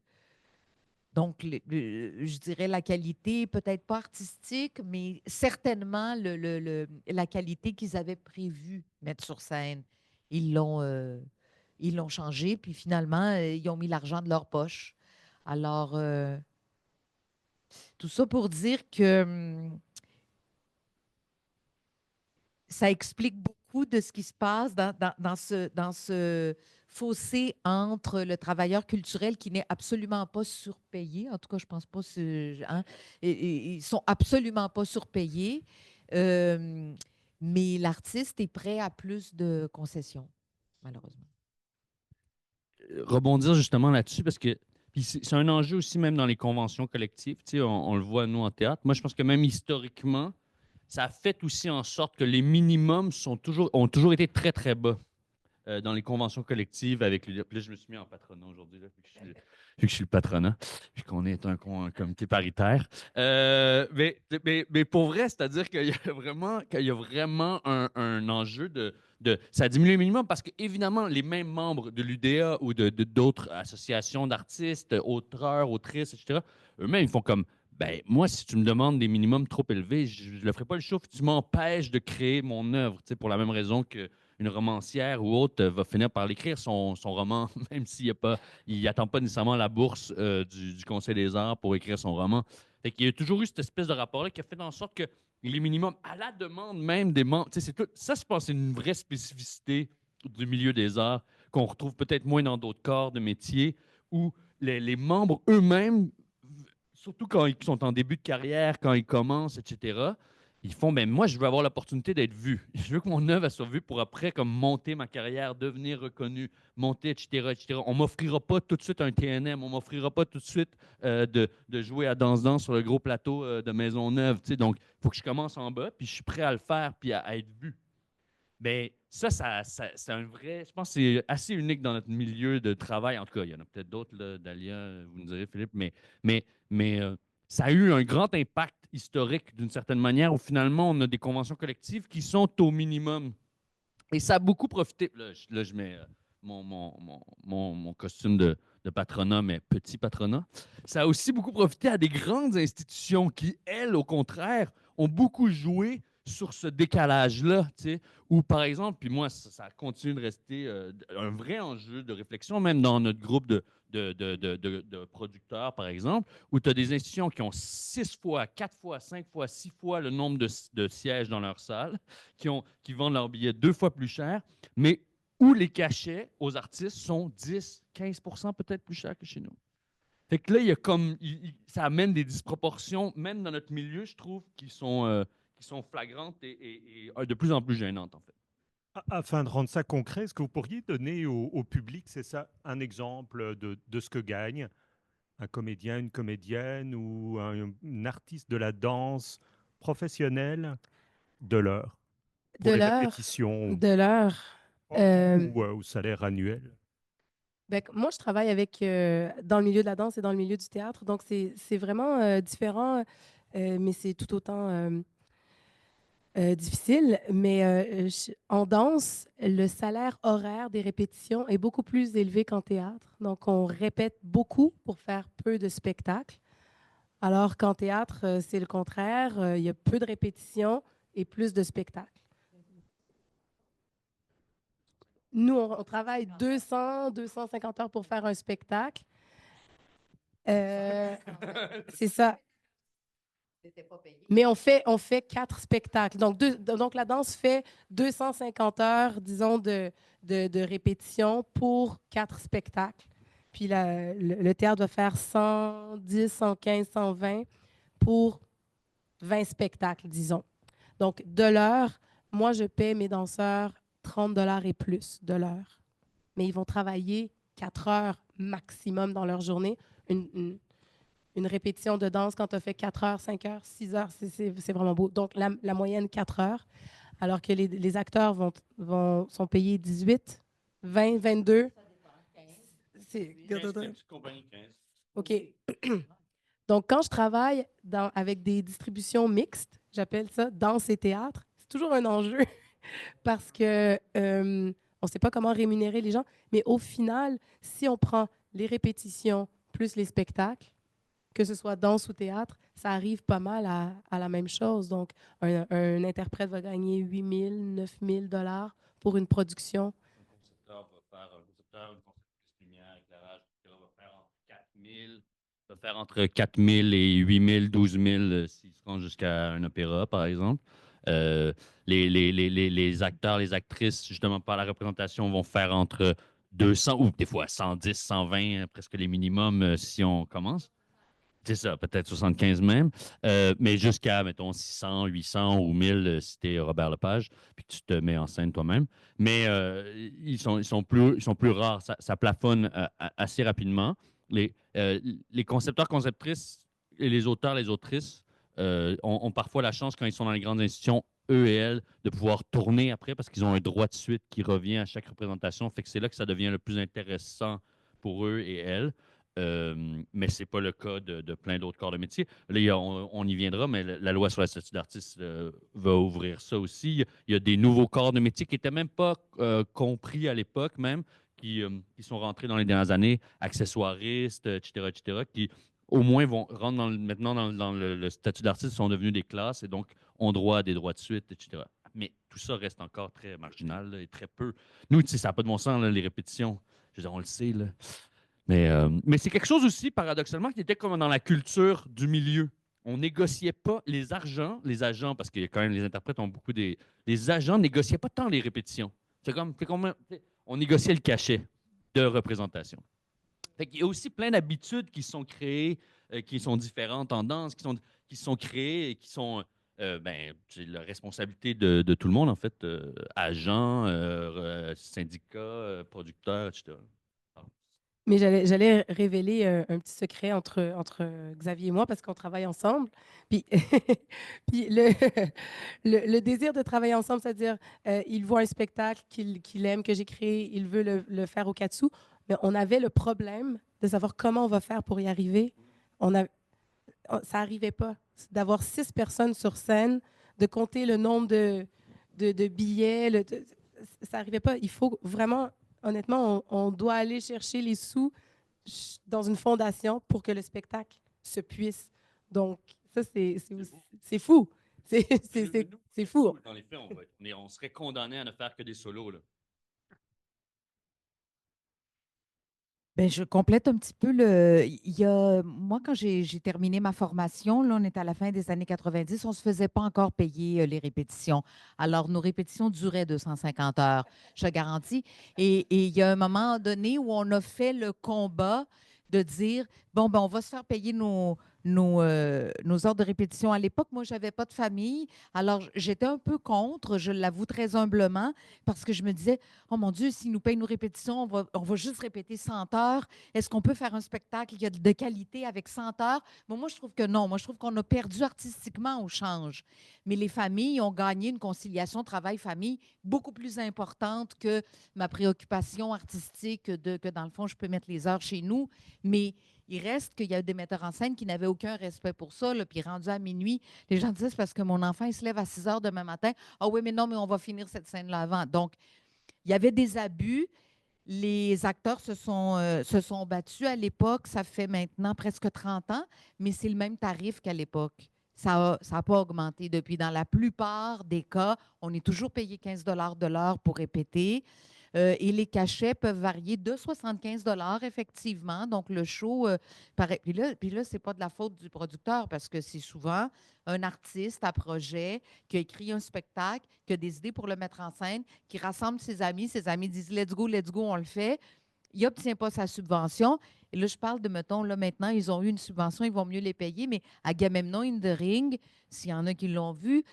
donc, je dirais la qualité, peut-être pas artistique, mais certainement la qualité qu'ils avaient prévu mettre sur scène. Ils l'ont, euh, ils l'ont changé, puis finalement, ils ont mis l'argent de leur poche. Alors, tout ça pour dire que ça explique beaucoup de ce qui se passe dans ce fossé entre le travailleur culturel qui n'est absolument pas surpayé. En tout cas, je ne pense pas. Hein, ils sont absolument pas surpayés. euh, mais l'artiste est prêt à plus de concessions, malheureusement. Rebondir justement là-dessus parce que puis c'est un enjeu aussi même dans les conventions collectives. Tu sais, on le voit nous en théâtre. Moi, je pense que même historiquement, ça a fait aussi en sorte que les minimums ont toujours été très, très bas dans les conventions collectives avec les. Puis là, je me suis mis en patronat aujourd'hui, là, vu que je suis le patronat, puis qu'on est un comité paritaire. Mais pour vrai, c'est-à-dire qu'il y a vraiment un enjeu ça diminue le minimum parce que, évidemment, les mêmes membres de l'UDA ou d'autres associations d'artistes, auteurs, autrices, etc., eux-mêmes, ils font comme ben, moi, si tu me demandes des minimums trop élevés, je ne le ferai pas le show. Tu m'empêches de créer mon œuvre, tu sais, pour la même raison que une romancière ou autre va finir par l'écrire, son roman, même s'il n'attend pas nécessairement la bourse du Conseil des arts pour écrire son roman. Fait qu'il y a toujours eu cette espèce de rapport-là qui a fait en sorte que les minimums, à la demande même des membres, ça, je pense, c'est une vraie spécificité du milieu des arts qu'on retrouve peut-être moins dans d'autres corps de métier où les membres eux-mêmes, surtout quand ils sont en début de carrière, quand ils commencent, etc., ils font, ben moi, je veux avoir l'opportunité d'être vu. Je veux que mon œuvre soit vue pour après comme monter ma carrière, devenir reconnu, monter, etc., etc. On ne m'offrira pas tout de suite un TNM, on ne m'offrira pas tout de suite de jouer à Danse-Danse sur le gros plateau de Maisonneuve. Donc, il faut que je commence en bas, puis je suis prêt à le faire, puis à être vu. Mais ça, c'est un vrai. Je pense que c'est assez unique dans notre milieu de travail. En tout cas, il y en a peut-être d'autres, là, Dalia, vous nous direz, Philippe, mais ça a eu un grand impact historique d'une certaine manière où finalement, on a des conventions collectives qui sont au minimum. Et ça a beaucoup profité. Là, je mets mon costume de patronat, mais petit patronat. Ça a aussi beaucoup profité à des grandes institutions qui, elles, au contraire, ont beaucoup joué sur ce décalage-là, tu sais, où, par exemple, puis moi, ça continue de rester un vrai enjeu de réflexion, même dans notre groupe de producteurs, par exemple, où tu as des institutions qui ont 6 fois, 4 fois, 5 fois, 6 fois le nombre de sièges dans leur salle, qui vendent leurs billets 2 fois plus cher, mais où les cachets aux artistes sont 10, 15% peut-être plus chers que chez nous. Fait que là, il y a comme, ça amène des disproportions, même dans notre milieu, je trouve, qui sont flagrantes et de plus en plus gênantes, en fait. Afin de rendre ça concret, est-ce que vous pourriez donner au public, c'est ça, un exemple de ce que gagne un comédien, une comédienne ou un artiste de la danse professionnel de l'heure De pour les l'heure, répétitions de l'heure. Euh, ou au salaire annuel? Ben, moi, je travaille avec dans le milieu de la danse et dans le milieu du théâtre, donc c'est vraiment différent, mais c'est tout autant difficile. Mais en danse, le salaire horaire des répétitions est beaucoup plus élevé qu'en théâtre. Donc, on répète beaucoup pour faire peu de spectacles. Alors qu'en théâtre, c'est le contraire. Il y a peu de répétitions et plus de spectacles. Nous, on travaille 200, 250 heures pour faire un spectacle. C'est ça. Mais on fait 4 spectacles. Donc la danse fait 250 heures, disons, de répétition pour 4 spectacles. Puis le théâtre va faire 110, 115, 120 pour 20 spectacles, disons. Donc, de l'heure, moi, je paie mes danseurs 30 et plus de l'heure. Mais ils vont travailler 4 heures maximum dans leur journée. Une répétition de danse, quand tu as fait 4 heures, 5 heures, 6 heures, c'est vraiment beau. Donc, la moyenne, 4 heures, alors que les acteurs sont payés 18, 20, 22. C'est... OK. Donc, quand je travaille avec des distributions mixtes, j'appelle ça danse et théâtre, c'est toujours un enjeu parce que on ne sait pas comment rémunérer les gens, mais au final, si on prend les répétitions plus les spectacles, que ce soit danse ou théâtre, ça arrive pas mal à la même chose. Donc, un interprète va gagner 8 000, 9 000 $ pour une production. Un concepteur, une conceptrice lumière, éclairage, etc., va faire entre 4 000 et 8 000, 12 000 s'ils se rendent jusqu'à un opéra, par exemple. Les acteurs, les actrices, justement, par la représentation, vont faire entre 200 ou des fois 110, 120, presque les minimums si on commence. C'est ça, peut-être 75 même, mais jusqu'à, mettons, 600, 800 ou 1000 si tu es Robert Lepage, puis tu te mets en scène toi-même. Mais ils sont plus rares, ça plafonne assez rapidement. Les concepteurs, conceptrices et les auteurs, les autrices ont parfois la chance, quand ils sont dans les grandes institutions, eux et elles, de pouvoir tourner après parce qu'ils ont un droit de suite qui revient à chaque représentation. Fait que c'est là que ça devient le plus intéressant pour eux et elles. Mais ce n'est pas le cas de plein d'autres corps de métier. Là, on y viendra, mais la loi sur la statut d'artiste va ouvrir ça aussi. Il y a des nouveaux corps de métier qui n'étaient même pas compris à l'époque même, qui sont rentrés dans les dernières années, accessoiristes, etc., qui au moins vont rentrer maintenant dans le statut d'artiste, sont devenus des classes et donc ont droit à des droits de suite, etc. Mais tout ça reste encore très marginal là, et très peu. Nous, ça n'a pas de bon sens, là, les répétitions. Je veux dire, on le sait, là. Mais c'est quelque chose aussi, paradoxalement, qui était comme dans la culture du milieu. On négociait pas les agents, parce que quand même les interprètes ont beaucoup des. Les agents négociaient pas tant les répétitions. On négociait le cachet de représentation. Il y a aussi plein d'habitudes qui sont créées, qui sont différentes en danse, qui sont créées et qui sont c'est la responsabilité de tout le monde, en fait, agents, syndicats, producteurs, etc. Mais j'allais révéler un petit secret entre Xavier et moi parce qu'on travaille ensemble. Puis, puis le désir de travailler ensemble, c'est-à-dire il voit un spectacle qu'il aime, que j'ai créé, il veut le faire au Katsu. Mais on avait le problème de savoir comment on va faire pour y arriver. Ça n'arrivait pas d'avoir 6 personnes sur scène, de compter le nombre de billets. Ça n'arrivait pas. Il faut vraiment, honnêtement, on doit aller chercher les sous dans une fondation pour que le spectacle se puisse. Donc, ça, c'est fou. C'est fou. Dans les faits, on serait condamné à ne faire que des solos, là. Ben, je complète un petit peu moi, quand j'ai terminé ma formation, là, on est à la fin des années 90, on ne se faisait pas encore payer les répétitions. Alors, nos répétitions duraient 250 heures, je te garantis. Et il y a un moment donné où on a fait le combat de dire, bon, ben, on va se faire payer nos heures de répétition. À l'époque, moi, je n'avais pas de famille. Alors, j'étais un peu contre, je l'avoue très humblement, parce que je me disais, oh mon Dieu, s'ils nous payent nos répétitions, on va juste répéter 100 heures. Est-ce qu'on peut faire un spectacle qui a de qualité avec 100 heures? Bon, moi, je trouve que non. Moi, je trouve qu'on a perdu artistiquement au change. Mais les familles ont gagné une conciliation travail-famille beaucoup plus importante que ma préoccupation artistique que, dans le fond, je peux mettre les heures chez nous. Mais il reste qu'il y a des metteurs en scène qui n'avaient aucun respect pour ça. Là, puis rendu à minuit, les gens disent, c'est parce que mon enfant, il se lève à 6 heures demain matin. Ah oui, mais non, mais on va finir cette scène-là avant. Donc, il y avait des abus. Les acteurs se sont battus à l'époque. Ça fait maintenant presque 30 ans, mais c'est le même tarif qu'à l'époque. Ça n'a pas augmenté depuis. Dans la plupart des cas, on est toujours payé 15 $ de l'heure pour répéter. et les cachets peuvent varier de 75 effectivement. Donc, le show, pareil. Puis là ce n'est pas de la faute du producteur parce que c'est souvent un artiste à projet qui a écrit un spectacle, qui a des idées pour le mettre en scène, qui rassemble ses amis disent let's go, on le fait. Il n'obtient pas sa subvention. Et là, je parle de, mettons, là, maintenant, ils ont eu une subvention, ils vont mieux les payer, mais Agamemnon in the Ring, s'il y en a qui l'ont vu,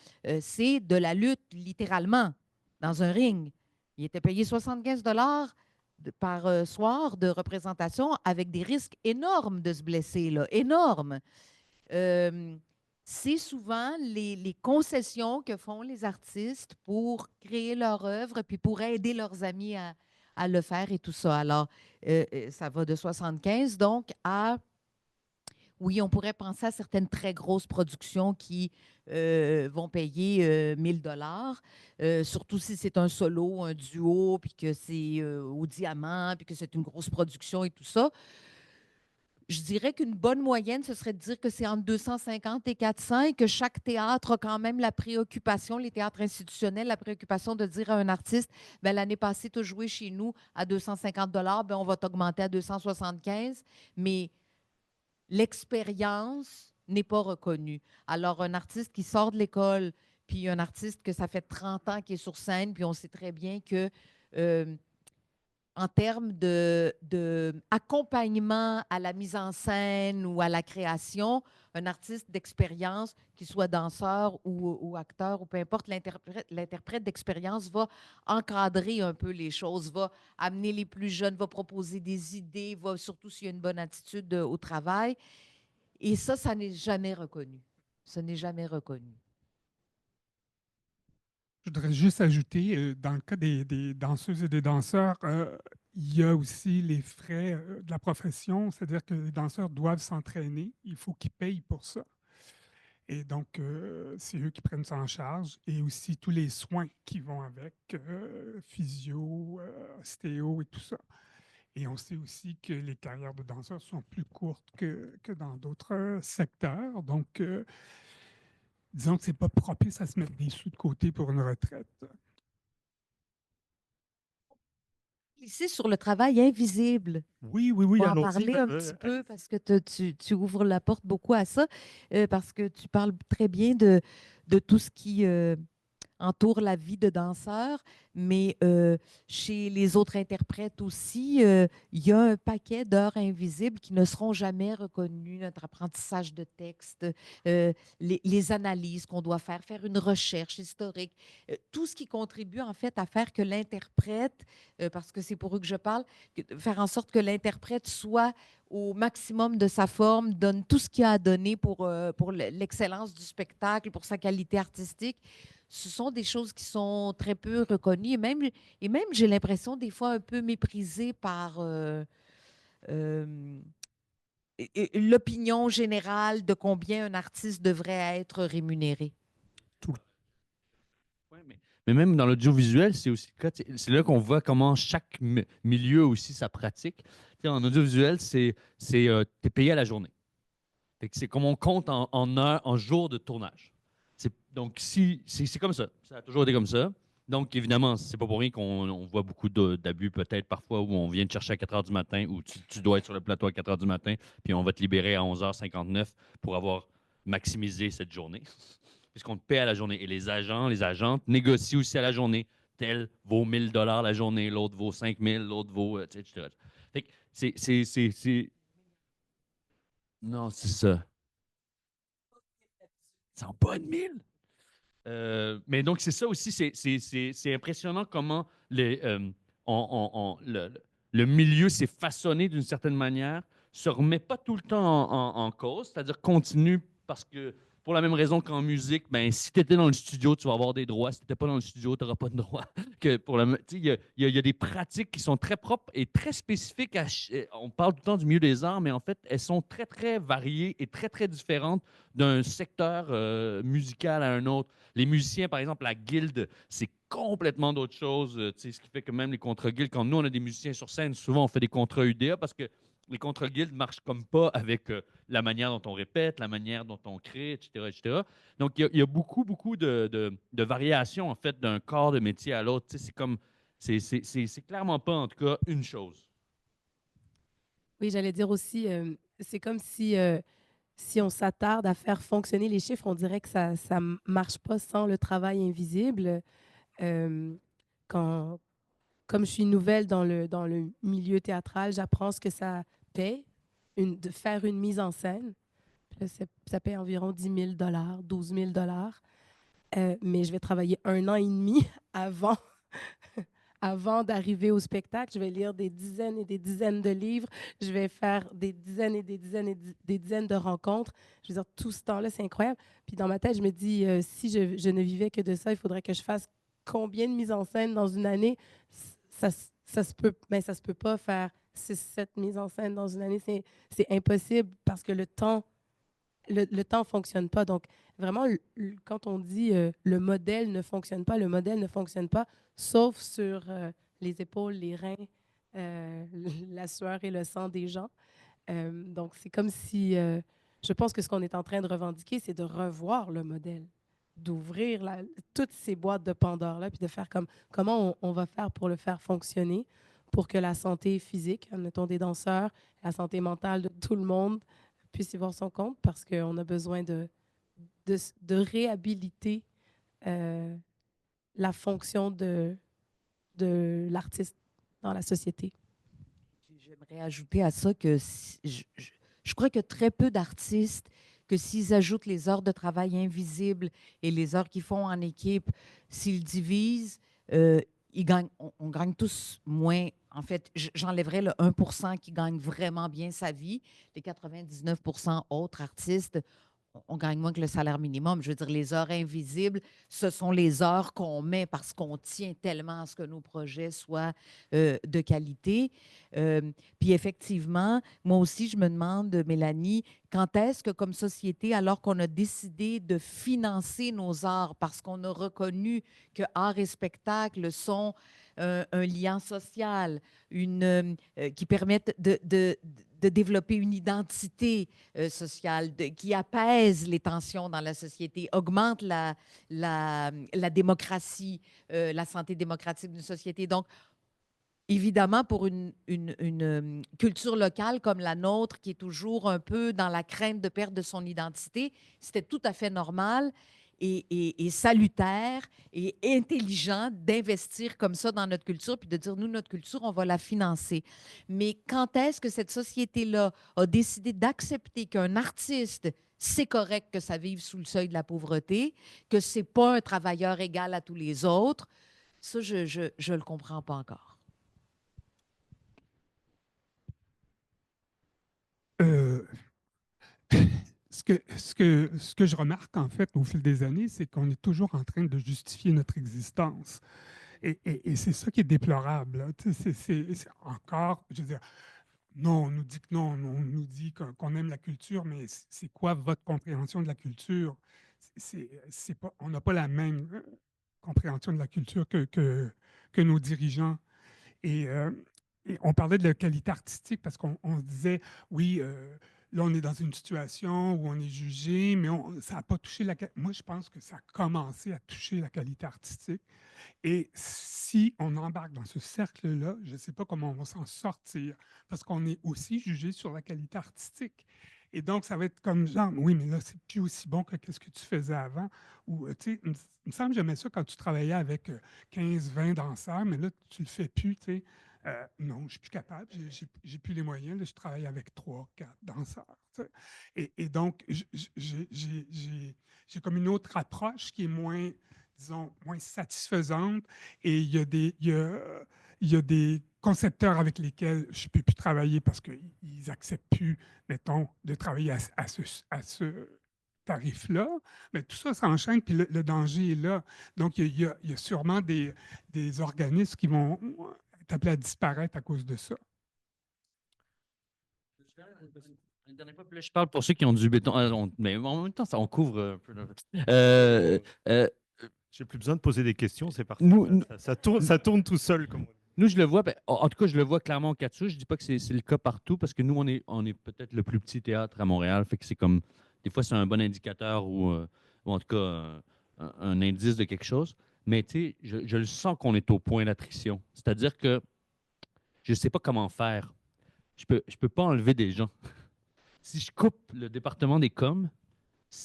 c'est de la lutte, littéralement, dans un ring. Il était payé 75 par soir de représentation avec des risques énormes de se blesser, là, énormes. C'est souvent les concessions que font les artistes pour créer leur œuvre puis pour aider leurs amis à le faire et tout ça. Alors, ça va de 75 donc à, oui, on pourrait penser à certaines très grosses productions qui vont payer 1000 dollars, surtout si c'est un solo, un duo, puis que c'est au diamant, puis que c'est une grosse production et tout ça. Je dirais qu'une bonne moyenne, ce serait de dire que c'est entre 250 et 400 et que chaque théâtre a quand même la préoccupation, les théâtres institutionnels, la préoccupation de dire à un artiste, ben, l'année passée, tu as joué chez nous à 250 ben, on va t'augmenter à 275, mais l'expérience n'est pas reconnue. Alors, un artiste qui sort de l'école, puis un artiste que ça fait 30 ans qu'il est sur scène, puis on sait très bien que en termes d'accompagnement à la mise en scène ou à la création, un artiste d'expérience, qu'il soit danseur ou acteur ou peu importe, l'interprète d'expérience va encadrer un peu les choses, va amener les plus jeunes, va proposer des idées, va surtout s'il y a une bonne attitude au travail. Et ça n'est jamais reconnu. Ce n'est jamais reconnu. Je voudrais juste ajouter, dans le cas des danseuses et des danseurs, il y a aussi les frais de la profession, c'est-à-dire que les danseurs doivent s'entraîner, il faut qu'ils payent pour ça. Et donc, c'est eux qui prennent ça en charge et aussi tous les soins qui vont avec, physio, ostéo et tout ça. Et on sait aussi que les carrières de danseurs sont plus courtes que dans d'autres secteurs. Donc, disons que ce n'est pas propice à se mettre des sous de côté pour une retraite. Ici, sur le travail invisible. Oui, On va en allons-y. parler un petit peu parce que tu ouvres la porte beaucoup à ça, parce que tu parles très bien de tout ce qui entoure la vie de danseur, mais chez les autres interprètes aussi, il y a un paquet d'heures invisibles qui ne seront jamais reconnues, notre apprentissage de texte, les analyses qu'on doit faire une recherche historique, tout ce qui contribue en fait à faire que l'interprète, parce que c'est pour eux que je parle, faire en sorte que l'interprète soit au maximum de sa forme, donne tout ce qu'il a à donner pour l'excellence du spectacle, pour sa qualité artistique. Ce sont des choses qui sont très peu reconnues et même j'ai l'impression, des fois, un peu méprisées par l'opinion générale de combien un artiste devrait être rémunéré. Ouais, mais même dans l'audiovisuel, c'est aussi le cas. C'est là qu'on voit comment chaque milieu aussi sa pratique. En audiovisuel, tu es payé à la journée. C'est comme on compte en heures, en jours de tournage. Donc, c'est comme ça. Ça a toujours été comme ça. Donc, évidemment, c'est pas pour rien qu'on voit beaucoup d'abus, peut-être parfois, où on vient te chercher à 4 h du matin, où tu dois être sur le plateau à 4 h du matin, puis on va te libérer à 11 h 59 pour avoir maximisé cette journée. Puisqu'on te paie à la journée. Et les agents, les agentes négocient aussi à la journée. Tel vaut 1000 $ la journée, l'autre vaut 5000, l'autre vaut, etc. Fait que c'est. Non, c'est ça. C'est en bas de 1000. Mais donc, c'est ça aussi, c'est impressionnant comment le milieu s'est façonné d'une certaine manière, se remet pas tout le temps en cause, c'est-à-dire continue parce que, pour la même raison qu'en musique, ben, si tu étais dans le studio, tu vas avoir des droits. Si tu n'étais pas dans le studio, tu n'auras pas de droits. Il y a des pratiques qui sont très propres et très spécifiques. On parle tout le temps du milieu des arts, mais en fait, elles sont très, très variées et très, très différentes d'un secteur musical à un autre. Les musiciens, par exemple, la guilde, c'est complètement d'autre chose. Ce qui fait que même les contre-guildes, quand nous, on a des musiciens sur scène, souvent, on fait des contrats UDA parce que les contre-guildes ne marchent comme pas avec la manière dont on répète, la manière dont on crée, etc., etc. Donc, il y a beaucoup, beaucoup de variations, en fait, d'un corps de métier à l'autre. C'est comme C'est clairement pas, en tout cas, une chose. Oui, j'allais dire aussi, c'est comme si on s'attarde à faire fonctionner les chiffres, on dirait que ça ne marche pas sans le travail invisible. Euh, quand, Comme je suis nouvelle dans le milieu théâtral, j'apprends ce que ça paie de faire une mise en scène. Puis là, ça paie environ 10 000 $, 12 000 $. Mais je vais travailler 1 an et demi avant, avant d'arriver au spectacle. Je vais lire des dizaines et des dizaines de livres. Je vais faire des dizaines et des dizaines et des dizaines de rencontres. Je veux dire, tout ce temps-là, c'est incroyable. Puis dans ma tête, je me dis, si je ne vivais que de ça, il faudrait que je fasse combien de mises en scène dans une année? Ça se peut, mais ça se peut pas faire 6, 7 mises en scène dans une année. C'est impossible parce que le temps ne fonctionne pas. Donc, vraiment, quand on dit le modèle ne fonctionne pas, le modèle ne fonctionne pas, sauf sur les épaules, les reins, euh, la sueur et le sang des gens. Donc, c'est comme si, je pense que ce qu'on est en train de revendiquer, c'est de revoir le modèle, d'ouvrir toutes ces boîtes de Pandore-là, puis de faire comment on va faire pour le faire fonctionner, pour que la santé physique, admettons des danseurs, la santé mentale de tout le monde puisse y voir son compte, parce qu'on a besoin de réhabiliter euh, la fonction de l'artiste dans la société. J'aimerais ajouter à ça que je crois que très peu d'artistes, que s'ils ajoutent les heures de travail invisibles et les heures qu'ils font en équipe, s'ils divisent, on gagne tous moins. En fait, j'enlèverais le 1% qui gagne vraiment bien sa vie. Les 99% autres artistes, on gagne moins que le salaire minimum. Je veux dire, les heures invisibles, ce sont les heures qu'on met parce qu'on tient tellement à ce que nos projets soient de qualité. Euh, Puis effectivement, moi aussi, je me demande, Mélanie, quand est-ce que comme société, alors qu'on a décidé de financer nos arts parce qu'on a reconnu que art et spectacle sont un lien social, qui permettent de développer une identité sociale, qui apaise les tensions dans la société, augmente la démocratie, la santé démocratique d'une société. Donc, évidemment, pour une culture locale comme la nôtre, qui est toujours un peu dans la crainte de perdre de son identité, c'était tout à fait normal et salutaire et intelligent d'investir comme ça dans notre culture, puis de dire, nous, notre culture, on va la financer. Mais quand est-ce que cette société-là a décidé d'accepter qu'un artiste, c'est correct que ça vive sous le seuil de la pauvreté, que ce n'est pas un travailleur égal à tous les autres, ça, je ne le comprends pas encore. Euh, ce que je remarque, en fait, au fil des années, c'est qu'on est toujours en train de justifier notre existence. Et c'est ça qui est déplorable, là. Tu sais, c'est encore, je veux dire, non, on nous dit que non, on nous dit qu'on aime la culture, mais c'est quoi votre compréhension de la culture? C'est pas, on n'a pas la même compréhension de la culture que nos dirigeants. Et, euh, et on parlait de la qualité artistique parce qu'on se disait, oui, là, on est dans une situation où on est jugé, mais ça n'a pas touché la qualité. Moi, je pense que ça a commencé à toucher la qualité artistique. Et si on embarque dans ce cercle-là, je ne sais pas comment on va s'en sortir parce qu'on est aussi jugé sur la qualité artistique. Et donc, ça va être comme genre, oui, mais là, c'est plus aussi bon que ce que tu faisais avant. Ou, tu sais, il me semble que j'aimais ça quand tu travaillais avec 15, 20 danseurs, mais là, tu le fais plus, tu sais. Non, je ne suis plus capable, j'ai plus les moyens, là, je travaille avec 3, 4 danseurs. Tu sais. Et donc, j'ai comme une autre approche qui est moins, disons, moins satisfaisante. Et il y a des concepteurs avec lesquels je ne peux plus travailler parce qu'ils n'acceptent plus, mettons, de travailler à ce tarif-là. Mais tout ça s'enchaîne, puis le danger est là. Donc, il y a sûrement des organismes qui vont être appelés à disparaître à cause de ça. Là, je parle pour ceux qui ont du béton. Mais en même temps, ça, on couvre un peu. Euh, euh, J'ai plus besoin de poser des questions, c'est parti. nous, Ça tourne tout seul, comme on dit. Nous, je le vois, en tout cas, je le vois clairement au Katsu. Je ne dis pas que c'est le cas partout parce que nous, on est peut-être le plus petit théâtre à Montréal. Fait que c'est comme, des fois, c'est un bon indicateur ou en tout cas, un indice de quelque chose. mais tu sais, je le sens qu'on est au point d'attrition. C'est-à-dire que je ne sais pas comment faire. Je peux pas enlever des gens. Si je coupe le département des coms,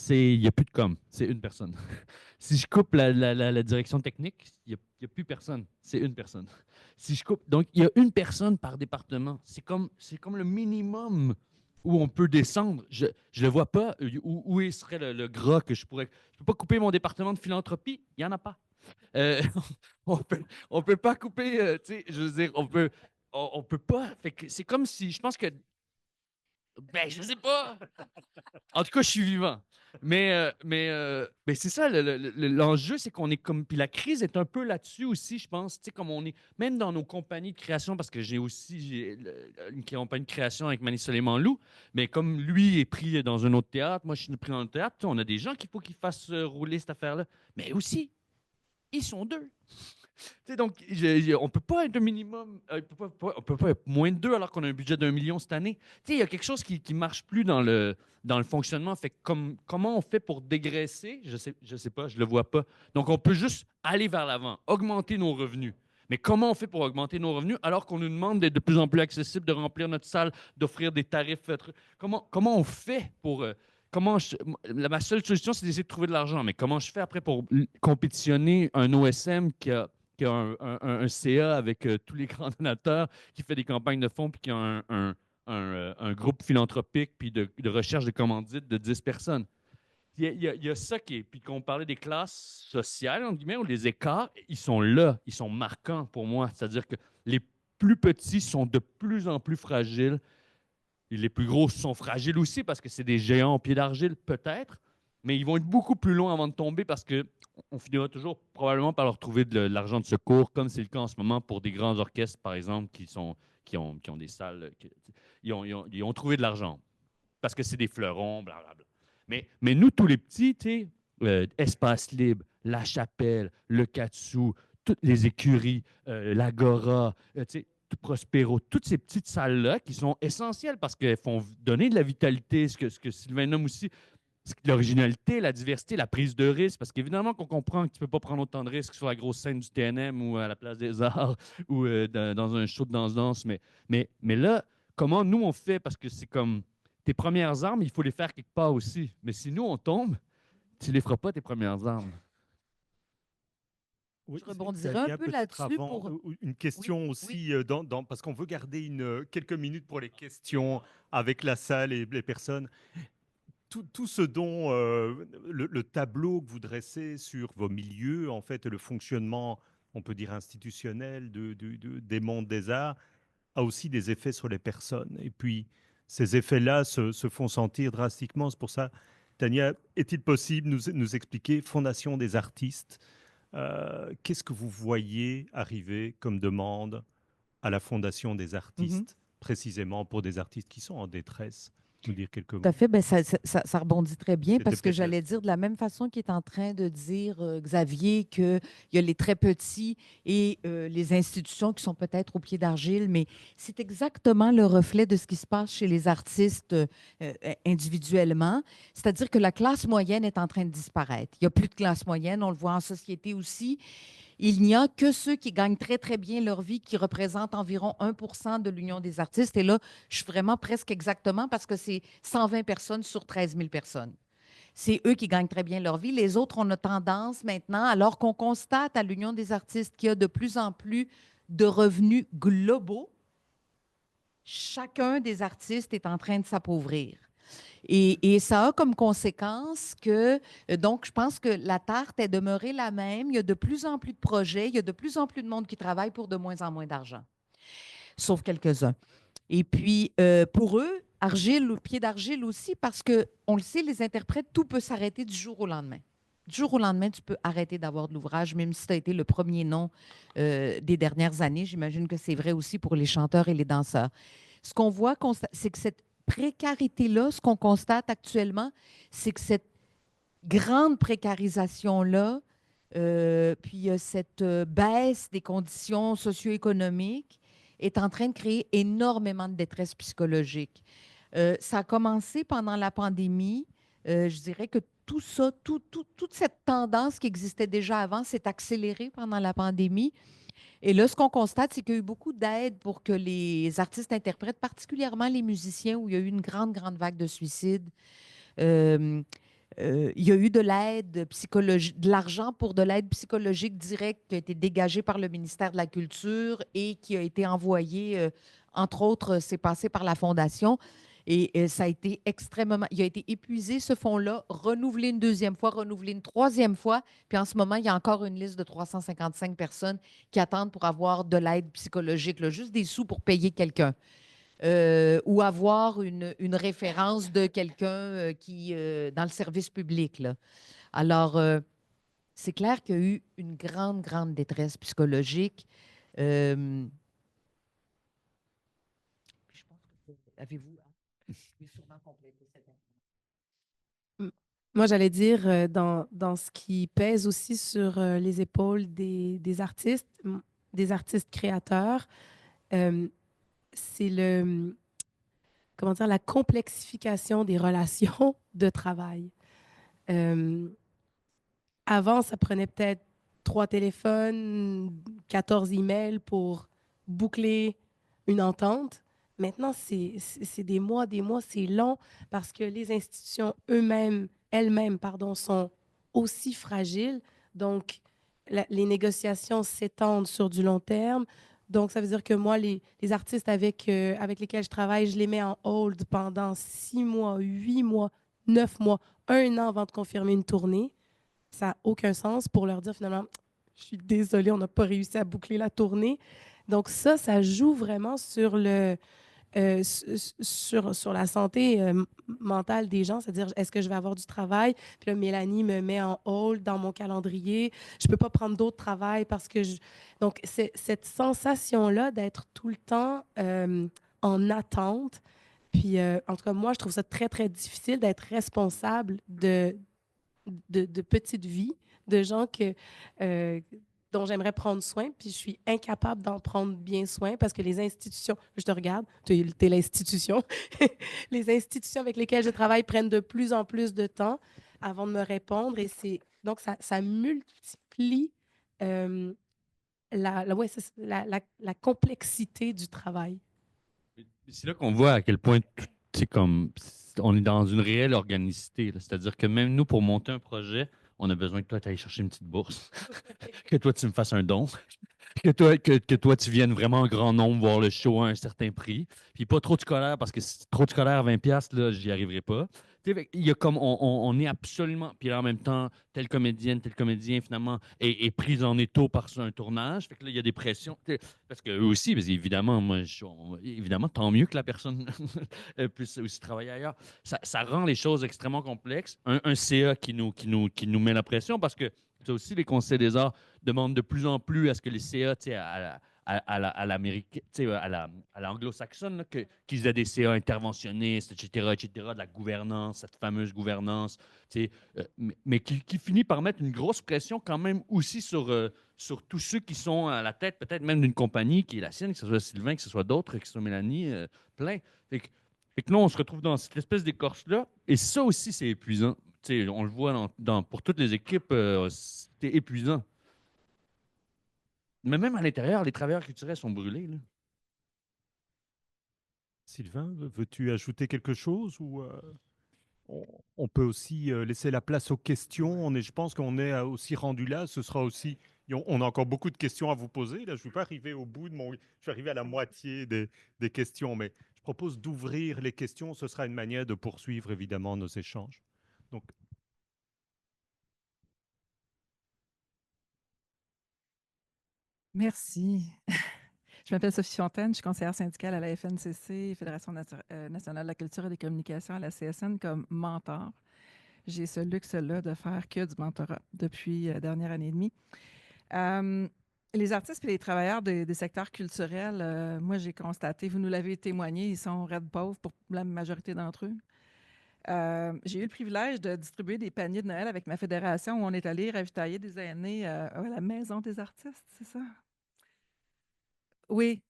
il n'y a plus de com, c'est une personne. Si je coupe la direction technique, il n'y a plus personne, c'est une personne. Si je coupe, donc il y a une personne par département. C'est comme le minimum où on peut descendre. Je ne le vois pas. Où serait le gras que je pourrais. Je ne peux pas couper mon département de philanthropie, il n'y en a pas. Euh, on peut pas couper, tu sais, je veux dire, on peut pas. Fait que c'est comme si, je pense que, ben, je sais pas. En tout cas, je suis vivant. Mais c'est ça, l'enjeu, c'est qu'on est comme. Puis la crise est un peu là-dessus aussi, je pense. Tu sais, comme on est. Même dans nos compagnies de création, parce que j'ai une compagnie de création avec Mani Soleiman-Loup, mais comme lui est pris dans un autre théâtre, moi, je suis pris dans le théâtre, tu sais, on a des gens qu'il faut qu'ils fassent rouler cette affaire-là. Mais aussi, ils sont deux. Tu sais, donc, on ne peut pas être un minimum, on peut pas être moins de deux alors qu'on a un budget d'1 million cette année. Tu sais, il y a quelque chose qui ne marche plus dans le fonctionnement. Fait que comment on fait pour dégraisser? Je sais pas, je le vois pas. Donc, on peut juste aller vers l'avant, augmenter nos revenus. Mais comment on fait pour augmenter nos revenus alors qu'on nous demande d'être de plus en plus accessible, de remplir notre salle, d'offrir des tarifs? Comment on fait pour... ma seule solution, c'est d'essayer de trouver de l'argent. Mais comment je fais après pour compétitionner un OSM qui a un CA avec tous les grands donateurs, qui fait des campagnes de fonds, puis qui a un groupe philanthropique, puis de recherche de commandites de 10 personnes. Il y a ça qui est. Puis qu'on parlait des classes sociales, entre guillemets, ou les écarts, ils sont là, ils sont marquants pour moi. C'est-à-dire que les plus petits sont de plus en plus fragiles. Et les plus gros sont fragiles aussi parce que c'est des géants au pied d'argile, peut-être, mais ils vont être beaucoup plus loin avant de tomber parce qu'on finira toujours probablement par leur trouver de l'argent de secours, comme c'est le cas en ce moment pour des grands orchestres, par exemple, qui ont des salles. Ils ont trouvé de l'argent parce que c'est des fleurons, blablabla. Mais nous, tous les petits, tu sais, Espace Libre, La Chapelle, le Katsu, toutes les écuries, l'Agora, tu sais, Prospero, toutes ces petites salles-là qui sont essentielles parce qu'elles font donner de la vitalité, ce que Sylvain nomme aussi, l'originalité, la diversité, la prise de risque, parce qu'évidemment qu'on comprend que tu ne peux pas prendre autant de risques sur la grosse scène du TNM ou à la Place des Arts ou dans un show de danse-danse, mais là, comment nous on fait, parce que c'est comme tes premières armes, il faut les faire quelque part aussi. Mais si nous on tombe, tu ne les feras pas tes premières armes. Oui, Je rebondirai Tania, un peu peut-être là-dessus avant, pour... une question Oui, aussi, parce qu'on veut garder quelques minutes pour les questions avec la salle et les personnes. Tout ce dont le tableau que vous dressez sur vos milieux, en fait, le fonctionnement, on peut dire institutionnel des mondes des arts, a aussi des effets sur les personnes. Et puis, ces effets-là se font sentir drastiquement. C'est pour ça, Tania, est-il possible de nous expliquer, Fondation des artistes, qu'est-ce que vous voyez arriver comme demande à la Fondation des Mhm. artistes, précisément pour des artistes qui sont en détresse? Nous dire quelques Tout à mots. fait, ben ça rebondit très bien C'était parce que peut-être bien. j'allais dire de la même façon qu'il est en train de dire, Xavier, qu'il y a les très petits et les institutions qui sont peut-être au pied d'argile, mais c'est exactement le reflet de ce qui se passe chez les artistes individuellement. C'est-à-dire que la classe moyenne est en train de disparaître. Il n'y a plus de classe moyenne, on le voit en société aussi. Il n'y a que ceux qui gagnent très, très bien leur vie, qui représentent environ 1 % de l'Union des artistes. Et là, je suis vraiment presque exactement parce que c'est 120 personnes sur 13 000 personnes. C'est eux qui gagnent très bien leur vie. Les autres, on a tendance maintenant, alors qu'on constate à l'Union des artistes qu'il y a de plus en plus de revenus globaux, chacun des artistes est en train de s'appauvrir. Et ça a comme conséquence que, donc, je pense que la tarte est demeurée la même. Il y a de plus en plus de projets, il y a de plus en plus de monde qui travaille pour de moins en moins d'argent, sauf quelques-uns. Et puis, pour eux, argile, pied d'argile aussi, parce que, on le sait, les interprètes, tout peut s'arrêter du jour au lendemain. Du jour au lendemain, tu peux arrêter d'avoir de l'ouvrage, même si tu as été le premier nom des dernières années. J'imagine que c'est vrai aussi pour les chanteurs et les danseurs. Ce qu'on voit, c'est que cette précarité-là, ce qu'on constate actuellement, c'est que cette grande précarisation-là, puis cette baisse des conditions socio-économiques est en train de créer énormément de détresse psychologique. Ça a commencé pendant la pandémie. Je dirais que tout ça, toute cette tendance qui existait déjà avant s'est accélérée pendant la pandémie. Et là, ce qu'on constate, c'est qu'il y a eu beaucoup d'aide pour que les artistes interprètent, particulièrement les musiciens, où il y a eu une grande, grande vague de suicides. Euh, il y a eu de l'aide psychologique, de l'argent pour de l'aide psychologique directe qui a été dégagée par le ministère de la Culture et qui a été envoyé, entre autres, c'est passé par la Fondation. Et ça a été extrêmement. Il a été épuisé, ce fonds-là, renouvelé une deuxième fois, renouvelé une troisième fois. Puis en ce moment, il y a encore une liste de 355 personnes qui attendent pour avoir de l'aide psychologique, là, juste des sous pour payer quelqu'un. Ou avoir une référence de quelqu'un qui dans le service public, là. Alors, c'est clair qu'il y a eu une grande, grande détresse psychologique. Euh, je pense que avez-vous sûrement complété cette M- Moi, j'allais dire, dans ce qui pèse aussi sur les épaules des artistes créateurs, euh, c'est comment dire, la complexification des relations de travail. Euh, Avant, ça prenait peut-être 3 téléphones, 14 emails pour boucler une entente. Maintenant, c'est des mois, c'est long parce que les institutions elles-mêmes, pardon, sont aussi fragiles. Donc, les négociations s'étendent sur du long terme. Donc, ça veut dire que moi, les artistes avec lesquels je travaille, je les mets en hold pendant 6 mois, 8 mois, 9 mois, un an avant de confirmer une tournée. Ça n'a aucun sens pour leur dire finalement, je suis désolée, on n'a pas réussi à boucler la tournée. Donc ça joue vraiment sur sur la santé mentale des gens, c'est-à-dire est-ce que je vais avoir du travail? Puis là, Mélanie me met en hold dans mon calendrier. Je ne peux pas prendre d'autres travail parce que je... Donc, c'est cette sensation-là d'être tout le temps en attente. Puis, en tout cas, moi, je trouve ça très, très difficile d'être responsable de petites vies, de gens euh, dont j'aimerais prendre soin, puis je suis incapable d'en prendre bien soin parce que les institutions, je te regarde, tu es l'institution, les institutions avec lesquelles je travaille prennent de plus en plus de temps avant de me répondre et donc ça multiplie ouais, la complexité du travail. C'est là qu'on voit à quel point c'est comme on est dans une réelle organicité, là. C'est-à-dire que même nous, pour monter un projet, on a besoin que toi, tu ailles chercher une petite bourse, que toi, tu me fasses un don, que toi, tu viennes vraiment en grand nombre voir le show à un certain prix. Puis pas trop de scolaire, parce que si trop de scolaire à 20$, là, j'y arriverai pas. Tu sais, il y a comme on est absolument. Puis là, en même temps, telle comédienne, tel comédien, finalement, est prise en étau par un tournage. Fait que là, il y a des pressions. Tu sais, parce que eux aussi, parce évidemment, évidemment, tant mieux que la personne puisse aussi travailler ailleurs. Ça rend les choses extrêmement complexes. Un CA qui nous met la pression parce que c'est aussi les conseils des arts demande de plus en plus à ce que les CA, tu sais, à l'américaine, tu sais, à l'anglo-saxonne, là, qu'ils aient des CA interventionnistes, etc., de la gouvernance, cette fameuse gouvernance, tu sais, mais qui finit par mettre une grosse pression quand même aussi sur tous ceux qui sont à la tête, peut-être même d'une compagnie qui est la sienne, que ce soit Sylvain, que ce soit d'autres, que ce soit Mélanie, plein. Fait que là, on se retrouve dans cette espèce d'écorce-là, et ça aussi, c'est épuisant. Tu sais, on le voit pour toutes les équipes, c'est épuisant. Mais même à l'intérieur, les travailleurs culturels sont brûlés, là. Sylvain, veux-tu ajouter quelque chose ou on peut aussi laisser la place aux questions. Je pense qu'on est aussi rendu là. Ce sera aussi, on a encore beaucoup de questions à vous poser. Là, je ne suis pas arrivé au bout de je suis arrivé à la moitié des questions, mais je propose d'ouvrir les questions. Ce sera une manière de poursuivre évidemment nos échanges. Donc, Merci. Je m'appelle Sophie Fontaine, je suis conseillère syndicale à la FNCC, Fédération nationale de la culture et des communications, à la CSN, comme mentor. J'ai ce luxe-là de faire que du mentorat depuis la dernière année et demie. Les artistes et les travailleurs des secteurs culturels, moi, j'ai constaté, vous nous l'avez témoigné, ils sont raides pauvres pour la majorité d'entre eux. J'ai eu le privilège de distribuer des paniers de Noël avec ma fédération où on est allé ravitailler des aînés à la Maison des artistes, c'est ça? Oui,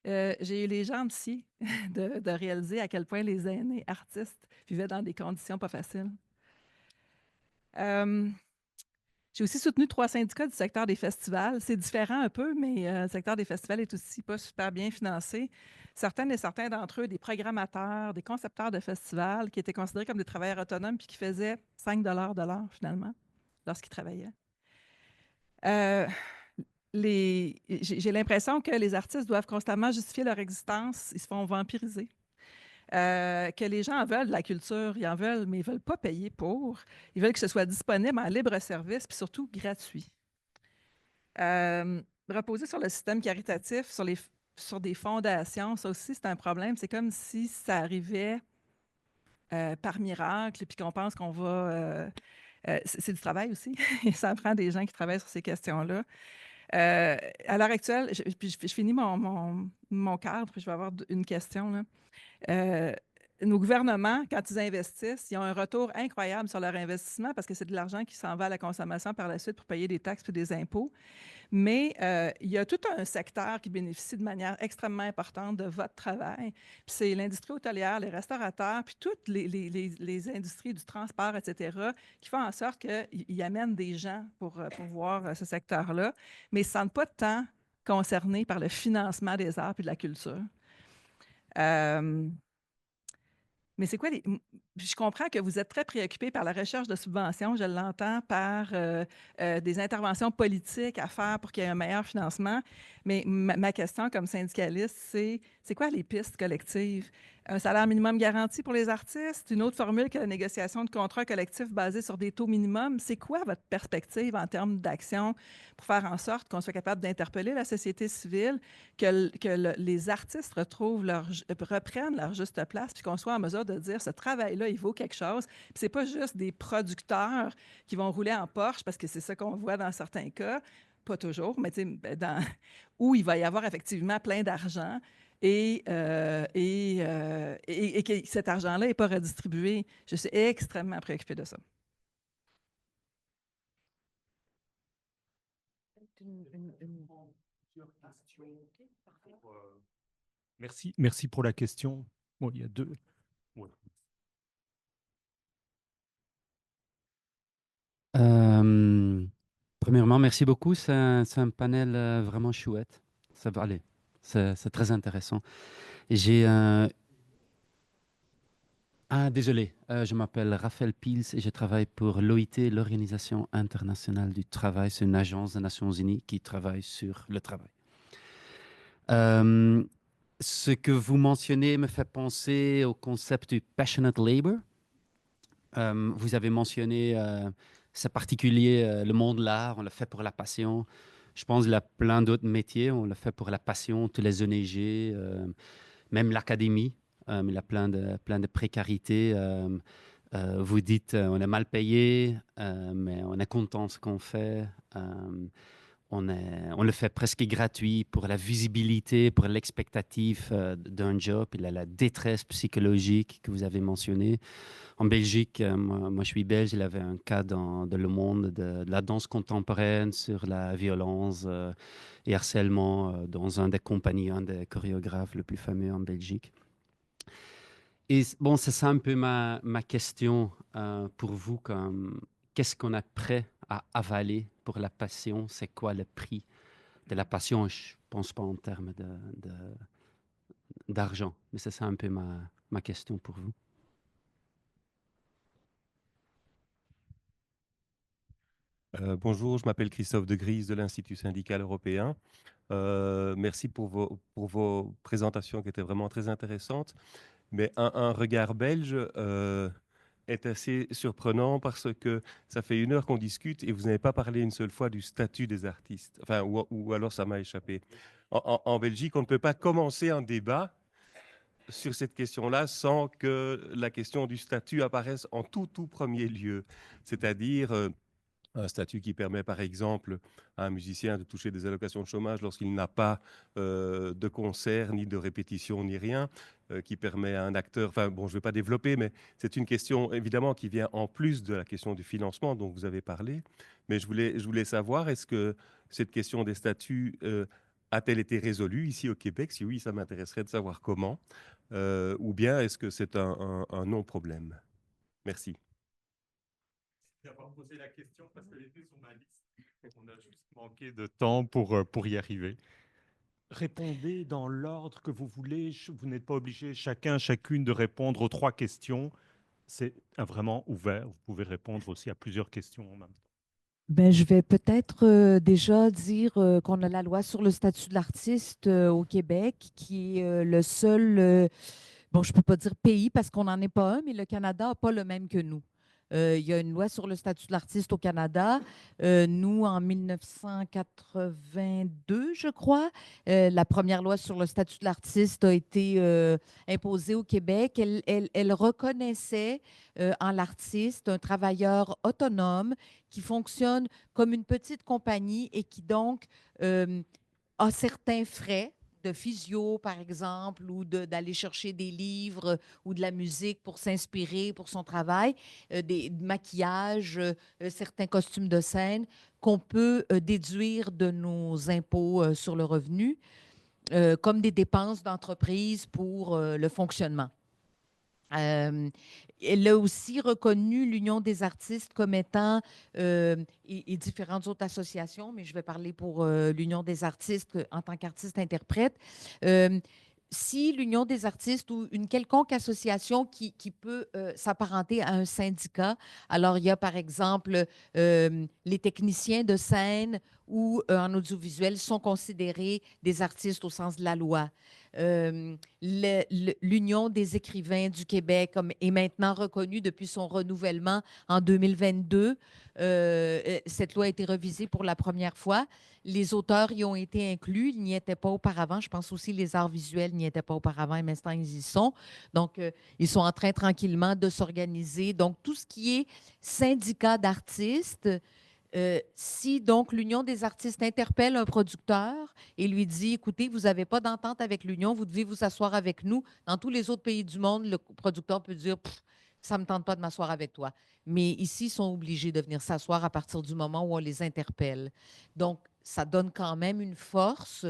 j'ai eu les jambes ici de réaliser à quel point les aînés artistes vivaient dans des conditions pas faciles. Euh, J'ai aussi soutenu 3 syndicats du secteur des festivals. C'est différent un peu, mais le secteur des festivals est aussi pas super bien financé. Certaines et certains d'entre eux, des programmateurs, des concepteurs de festivals qui étaient considérés comme des travailleurs autonomes puis qui faisaient 5 de l'heure finalement lorsqu'ils travaillaient. Euh, j'ai l'impression que les artistes doivent constamment justifier leur existence. Ils se font vampiriser. Que les gens en veulent de la culture, ils en veulent, mais ils ne veulent pas payer pour. Ils veulent que ce soit disponible en libre service, puis surtout gratuit. Reposer sur le système caritatif, sur des fondations, ça aussi, c'est un problème. C'est comme si ça arrivait par miracle, puis qu'on pense qu'on va... c'est du travail aussi. Ça prend des gens qui travaillent sur ces questions-là. À l'heure actuelle, je finis mon cadre, puis je vais avoir une question, là. Nos gouvernements, quand ils investissent, ils ont un retour incroyable sur leur investissement parce que c'est de l'argent qui s'en va à la consommation par la suite pour payer des taxes et des impôts. Mais il y a tout un secteur qui bénéficie de manière extrêmement importante de votre travail. Puis c'est l'industrie hôtelière, les restaurateurs, puis toutes les industries du transport, etc., qui font en sorte qu'ils amènent des gens pour voir ce secteur-là, mais ils ne se sentent pas tant concernés par le financement des arts et de la culture. Euh, mais c'est quoi je comprends que vous êtes très préoccupé par la recherche de subventions, je l'entends, par des interventions politiques à faire pour qu'il y ait un meilleur financement. Mais ma question comme syndicaliste, c'est quoi les pistes collectives? Un salaire minimum garanti pour les artistes? Une autre formule que la négociation de contrats collectifs basés sur des taux minimums? C'est quoi votre perspective en termes d'action pour faire en sorte qu'on soit capable d'interpeller la société civile, que les artistes reprennent leur juste place, puis qu'on soit en mesure de dire ce travail-là, il vaut quelque chose. Puis c'est pas juste des producteurs qui vont rouler en Porsche, parce que c'est ça qu'on voit dans certains cas, pas toujours, mais où il va y avoir effectivement plein d'argent et que cet argent-là n'est pas redistribué. Je suis extrêmement préoccupée de ça. Merci pour la question. Bon, il y a deux. Ouais. Premièrement, merci beaucoup. C'est un panel vraiment chouette. Ça va aller. C'est très intéressant. J'ai désolé, je m'appelle Raphaël Pils et je travaille pour l'OIT, l'Organisation internationale du travail. C'est une agence des Nations Unies qui travaille sur le travail. Ce que vous mentionnez me fait penser au concept du passionate labor. Vous avez mentionné, c'est particulier, le monde de l'art, on le fait pour la passion. Je pense qu'il y a plein d'autres métiers, on le fait pour la passion, tous les ONG, même l'académie. Il y a plein de précarité. Vous dites, on est mal payé, mais on est content de ce qu'on fait. On le fait presque gratuit pour la visibilité, pour l'expectative d'un job. Il y a la détresse psychologique que vous avez mentionnée. En Belgique, moi je suis belge, il avait un cas dans Le Monde de la danse contemporaine sur la violence et harcèlement dans un des compagnies, un des chorégraphes le plus fameux en Belgique. Et bon, c'est ça un peu ma question pour vous. Qu'est-ce qu'on est prêt à avaler pour la passion? C'est quoi le prix de la passion? Je ne pense pas en termes d'argent, mais c'est ça un peu ma question pour vous. Bonjour, je m'appelle Christophe de Gries de l'Institut syndical européen. Merci pour vos présentations qui étaient vraiment très intéressantes. Mais un regard belge est assez surprenant parce que ça fait 1 heure qu'on discute et vous n'avez pas parlé une seule fois du statut des artistes. Enfin, ou alors ça m'a échappé. En Belgique, on ne peut pas commencer un débat sur cette question-là sans que la question du statut apparaisse en tout premier lieu. C'est-à-dire un statut qui permet, par exemple, à un musicien de toucher des allocations de chômage lorsqu'il n'a pas de concert, ni de répétition, ni rien, qui permet à un acteur... Enfin, bon, je ne vais pas développer, mais c'est une question, évidemment, qui vient en plus de la question du financement dont vous avez parlé. Mais je voulais savoir, est-ce que cette question des statuts a-t-elle été résolue ici au Québec? Si oui, ça m'intéresserait de savoir comment. Ou bien est-ce que c'est un non-problème? Merci. d'avoir posé la question parce qu'elle était sur ma liste. On a juste manqué de temps pour y arriver. Répondez dans l'ordre que vous voulez. Vous n'êtes pas obligé, chacune, de répondre aux 3 questions. C'est vraiment ouvert. Vous pouvez répondre aussi à plusieurs questions en même temps. Ben, je vais peut-être déjà dire qu'on a la loi sur le statut de l'artiste au Québec, qui est le seul, bon, je ne peux pas dire pays parce qu'on n'en est pas un, mais le Canada n'a pas le même que nous. Il y a une loi sur le statut de l'artiste au Canada. Nous, en 1982, je crois, la première loi sur le statut de l'artiste a été imposée au Québec. Elle reconnaissait en l'artiste un travailleur autonome qui fonctionne comme une petite compagnie et qui donc a certains frais de physio, par exemple, ou d'aller chercher des livres ou de la musique pour s'inspirer pour son travail, des maquillages, certains costumes de scène qu'on peut déduire de nos impôts sur le revenu, comme des dépenses d'entreprise pour le fonctionnement. Elle a aussi reconnu l'Union des artistes comme étant, et différentes autres associations, mais je vais parler pour l'Union des artistes en tant qu'artiste-interprète. Si l'Union des artistes ou une quelconque association qui peut s'apparenter à un syndicat, alors il y a par exemple les techniciens de scène ou en audiovisuel sont considérés des artistes au sens de la loi. L'Union des écrivains du Québec est maintenant reconnue depuis son renouvellement en 2022. Cette loi a été revisée pour la première fois. Les auteurs y ont été inclus. Ils n'y étaient pas auparavant. Je pense aussi que les arts visuels n'y étaient pas auparavant, mais maintenant ils y sont. Donc, ils sont en train tranquillement de s'organiser. Donc, tout ce qui est syndicat d'artistes, si donc l'Union des artistes interpelle un producteur et lui dit, écoutez, vous n'avez pas d'entente avec l'Union, vous devez vous asseoir avec nous. Dans tous les autres pays du monde, le producteur peut dire, ça ne me tente pas de m'asseoir avec toi. Mais ici, ils sont obligés de venir s'asseoir à partir du moment où on les interpelle. Donc, ça donne quand même une force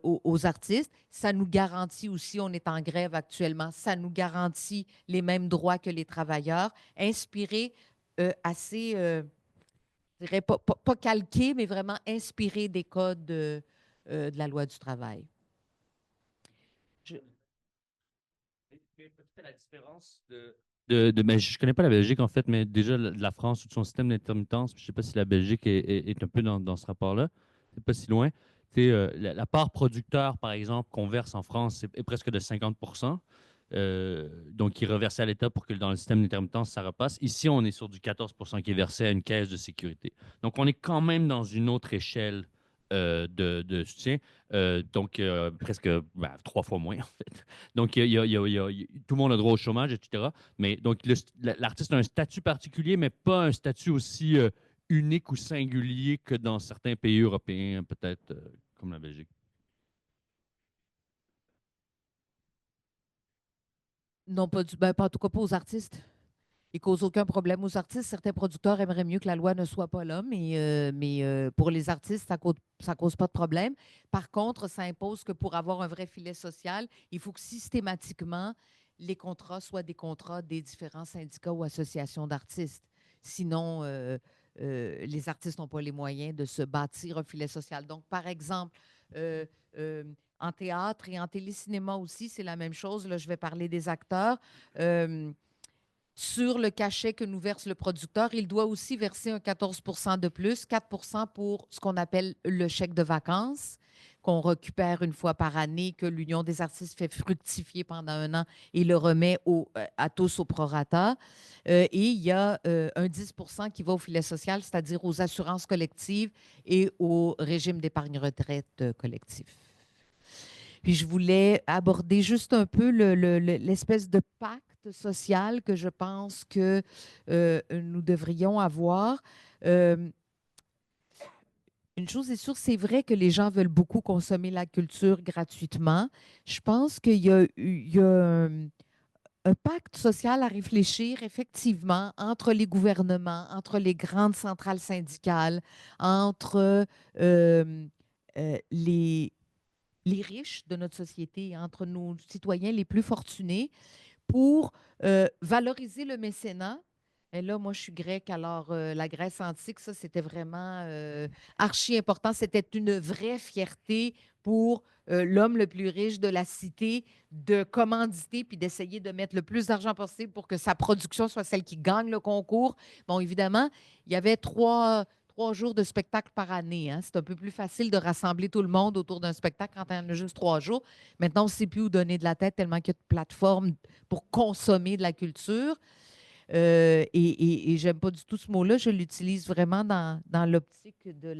aux artistes. Ça nous garantit aussi, on est en grève actuellement, ça nous garantit les mêmes droits que les travailleurs, inspirés assez... je dirais pas calqué, mais vraiment inspiré des codes de la loi du travail. Peut-être la différence ben, je ne connais pas la Belgique, en fait, mais déjà, la France, tout son système d'intermittence, je ne sais pas si la Belgique est un peu dans ce rapport-là. C'est pas si loin. La part producteur, par exemple, qu'on verse en France est presque de 50 %. Donc, qui est reversé à l'État pour que dans le système d'intermittence, ça repasse. Ici, on est sur du 14 % qui est versé à une caisse de sécurité. Donc, on est quand même dans une autre échelle de soutien. Donc, presque 3 fois moins, en fait. Donc, tout le monde a droit au chômage, etc. Mais donc, l'artiste a un statut particulier, mais pas un statut aussi unique ou singulier que dans certains pays européens, peut-être comme la Belgique. Non, pas en tout cas pas aux artistes. Ils ne causent aucun problème aux artistes. Certains producteurs aimeraient mieux que la loi ne soit pas là, mais pour les artistes, ça ne cause pas de problème. Par contre, ça impose que pour avoir un vrai filet social, il faut que systématiquement, les contrats soient des contrats des différents syndicats ou associations d'artistes. Sinon, les artistes n'ont pas les moyens de se bâtir un filet social. Donc, par exemple, en théâtre et en télécinéma aussi, c'est la même chose. Là, je vais parler des acteurs. Sur le cachet que nous verse le producteur, il doit aussi verser un 14 % de plus, 4 % pour ce qu'on appelle le chèque de vacances, qu'on récupère une fois par année, que l'Union des artistes fait fructifier pendant un an et le remet à tous au prorata. Et il y a un 10 % qui va au filet social, c'est-à-dire aux assurances collectives et au régime d'épargne retraite collectif. Puis je voulais aborder juste un peu l'espèce de pacte social que je pense que nous devrions avoir. Une chose est sûre, c'est vrai que les gens veulent beaucoup consommer la culture gratuitement. Je pense qu'il y a un pacte social à réfléchir effectivement entre les gouvernements, entre les grandes centrales syndicales, entre les riches de notre société, entre nos citoyens les plus fortunés, pour valoriser le mécénat, Et là, moi, je suis grecque, alors la Grèce antique, ça, c'était vraiment archi important. C'était une vraie fierté pour l'homme le plus riche de la cité de commanditer puis d'essayer de mettre le plus d'argent possible pour que sa production soit celle qui gagne le concours. Bon, évidemment, il y avait trois jours de spectacle par année. Hein. C'est un peu plus facile de rassembler tout le monde autour d'un spectacle quand il y en a juste 3 jours. Maintenant, on ne sait plus où donner de la tête tellement qu'il y a de plateformes pour consommer de la culture. Et j'aime pas du tout ce mot-là. Je l'utilise vraiment dans l'optique de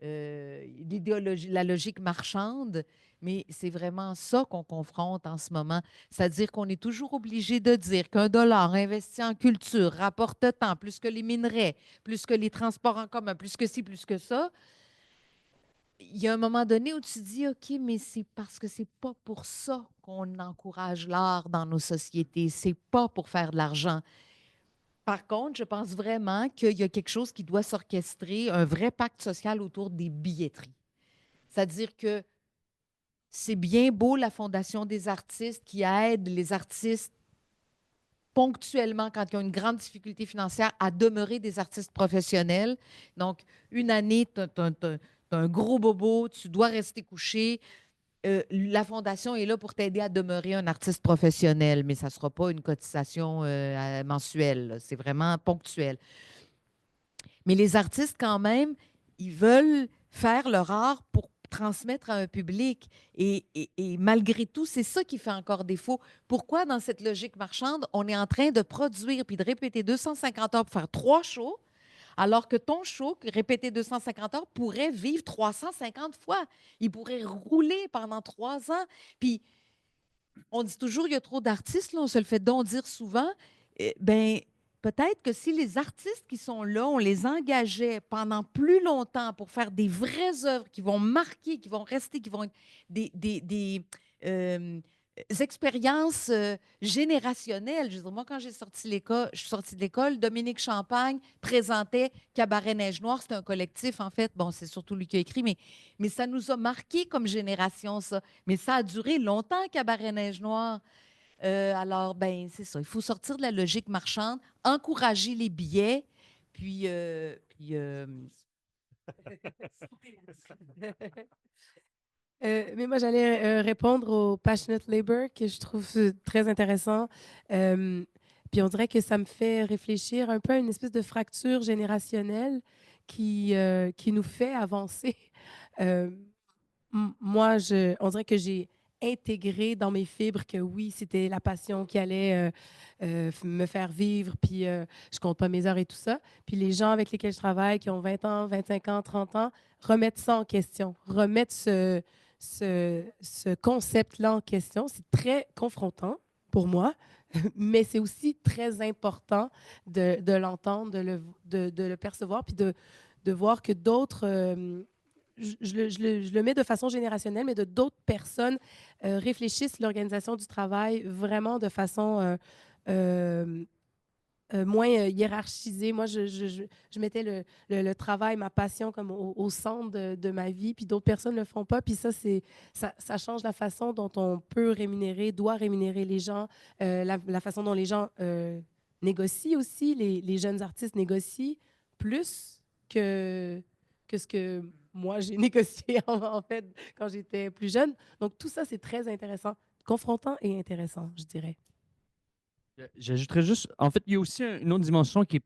l'idéologie, la logique marchande. Mais c'est vraiment ça qu'on confronte en ce moment. C'est-à-dire qu'on est toujours obligé de dire qu'un dollar investi en culture rapporte tant, plus que les minerais, plus que les transports en commun, plus que ci, plus que ça. Il y a un moment donné où tu te dis, OK, mais c'est parce que c'est pas pour ça qu'on encourage l'art dans nos sociétés. C'est pas pour faire de l'argent. Par contre, je pense vraiment qu'il y a quelque chose qui doit s'orchestrer, un vrai pacte social autour des billetteries. C'est-à-dire que c'est bien beau la Fondation des artistes qui aide les artistes ponctuellement quand ils ont une grande difficulté financière à demeurer des artistes professionnels. Donc, une année, tu as un gros bobo, tu dois rester couché. La Fondation est là pour t'aider à demeurer un artiste professionnel, mais ça ne sera pas une cotisation mensuelle. C'est vraiment ponctuel. Mais les artistes, quand même, ils veulent faire leur art pour transmettre à un public. Et malgré tout, c'est ça qui fait encore défaut. Pourquoi, dans cette logique marchande, on est en train de produire puis de répéter 250 heures pour faire 3 shows, alors que ton show, répété 250 heures, pourrait vivre 350 fois. Il pourrait rouler pendant 3 ans. Puis, on dit toujours il y a trop d'artistes, là, on se le fait donc dire souvent. Ben, peut-être que si les artistes qui sont là, on les engageait pendant plus longtemps pour faire des vraies œuvres qui vont marquer, qui vont rester, qui vont être des expériences générationnelles. Je veux dire, moi, quand je suis sortie de l'école, Dominique Champagne présentait Cabaret Neige Noire. C'est un collectif, en fait. Bon, c'est surtout lui qui a écrit, mais ça nous a marqué comme génération, ça. Mais ça a duré longtemps, Cabaret Neige Noire. Alors, ben, c'est ça. Il faut sortir de la logique marchande, encourager les billets, puis. Mais moi, j'allais répondre au passionate labor que je trouve très intéressant. Puis on dirait que ça me fait réfléchir un peu à une espèce de fracture générationnelle qui nous fait avancer. Euh, Moi, on dirait que j'ai intégré dans mes fibres que oui, c'était la passion qui allait me faire vivre, puis je compte pas mes heures et tout ça. Puis les gens avec lesquels je travaille, qui ont 20 ans, 25 ans, 30 ans, remettent ça en question, remettent ce concept-là en question. C'est très confrontant pour moi, mais c'est aussi très important de l'entendre, de le percevoir, puis de voir que d'autres je le mets de façon générationnelle, mais de d'autres personnes réfléchissent l'organisation du travail vraiment de façon moins hiérarchisée. Moi, je mettais le travail, ma passion comme au centre de ma vie, puis d'autres personnes ne le font pas. Puis ça change la façon dont on peut rémunérer, doit rémunérer les gens, la façon dont les gens négocient aussi, les jeunes artistes négocient plus que ce que moi, j'ai négocié en fait quand j'étais plus jeune. Donc, tout ça, c'est très intéressant, confrontant et intéressant, je dirais. J'ajouterais juste, en fait, il y a aussi une autre dimension qui est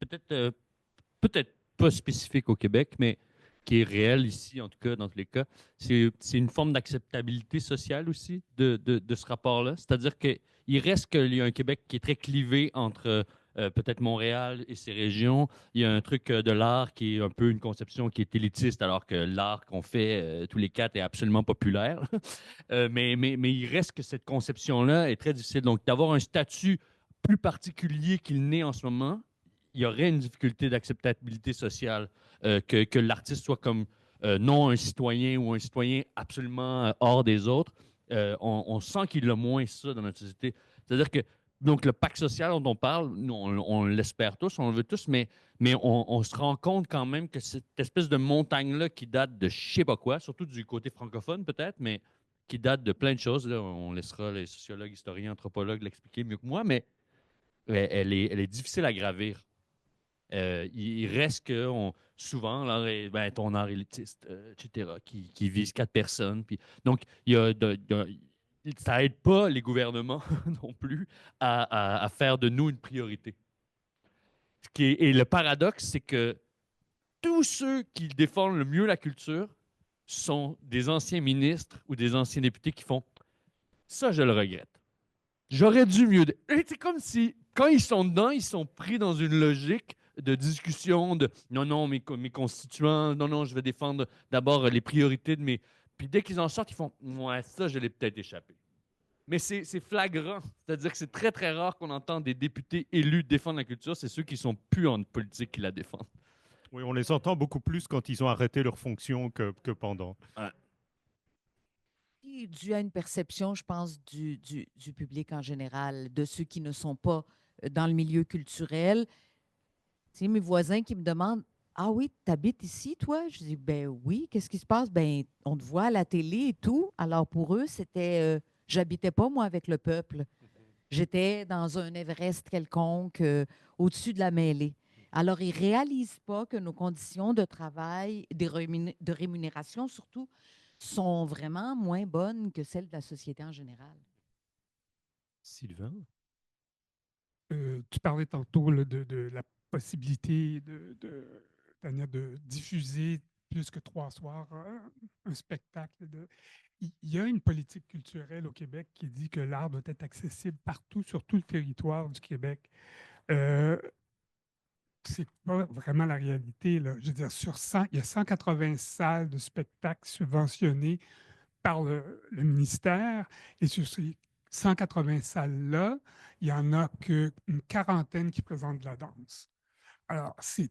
peut-être pas spécifique au Québec, mais qui est réelle ici, en tout cas, dans tous les cas. C'est une forme d'acceptabilité sociale aussi de ce rapport-là. C'est-à-dire qu'il reste qu'il y a un Québec qui est très clivé entre peut-être Montréal et ses régions. Il y a un truc de l'art qui est un peu une conception qui est élitiste, alors que l'art qu'on fait tous les quatre est absolument populaire. Mais il reste que cette conception-là est très difficile. Donc, d'avoir un statut plus particulier qu'il n'est en ce moment, il y aurait une difficulté d'acceptabilité sociale, que l'artiste soit comme non un citoyen ou un citoyen absolument hors des autres. On sent qu'il a moins ça dans notre société. C'est-à-dire que donc le pacte social dont on parle, nous, on l'espère tous, on le veut tous, mais on se rend compte quand même que cette espèce de montagne-là qui date de je sais pas quoi, surtout du côté francophone peut-être, mais qui date de plein de choses. Là, on laissera les sociologues, historiens, anthropologues l'expliquer mieux que moi, mais elle est difficile à gravir. Il reste que souvent, là, ben, ton art élitiste, etc., qui vise 4 personnes. Puis, donc, ça aide pas les gouvernements non plus à faire de nous une priorité. Et le paradoxe, c'est que tous ceux qui défendent le mieux la culture sont des anciens ministres ou des anciens députés qui font ça, je le regrette. J'aurais dû mieux. C'est comme si, quand ils sont dedans, ils sont pris dans une logique de discussion de non, non, mes constituants, non, non, je vais défendre d'abord les priorités de mes. Puis dès qu'ils en sortent, ils font ouais, ça, je l'ai peut-être échappé. Mais c'est flagrant. C'est-à-dire que c'est très, très rare qu'on entende des députés élus défendre la culture. C'est ceux qui sont plus en politique qui la défendent. Oui, on les entend beaucoup plus quand ils ont arrêté leur fonction que pendant. Ouais. Et dû à une perception, je pense, du public en général, de ceux qui ne sont pas dans le milieu culturel. Tu sais, mes voisins qui me demandent, ah oui, tu habites ici, toi? Je dis, ben oui, qu'est-ce qui se passe? Ben, on te voit à la télé et tout. Alors pour eux, c'était, j'habitais pas, moi, avec le peuple. J'étais dans un Everest quelconque, au-dessus de la mêlée. Alors, ils ne réalisent pas que nos conditions de travail, de rémunération surtout, sont vraiment moins bonnes que celles de la société en général. Sylvain? Tu parlais tantôt là, de la possibilité Tania, de diffuser plus que 3 soirs un spectacle. Il y a une politique culturelle au Québec qui dit que l'art doit être accessible partout, sur tout le territoire du Québec. C'est pas vraiment la réalité, là. Je veux dire, sur 100, il y a 180 salles de spectacle subventionnées par le ministère, et sur ces 180 salles-là, il n'y en a qu'une quarantaine qui présentent de la danse. Alors, c'est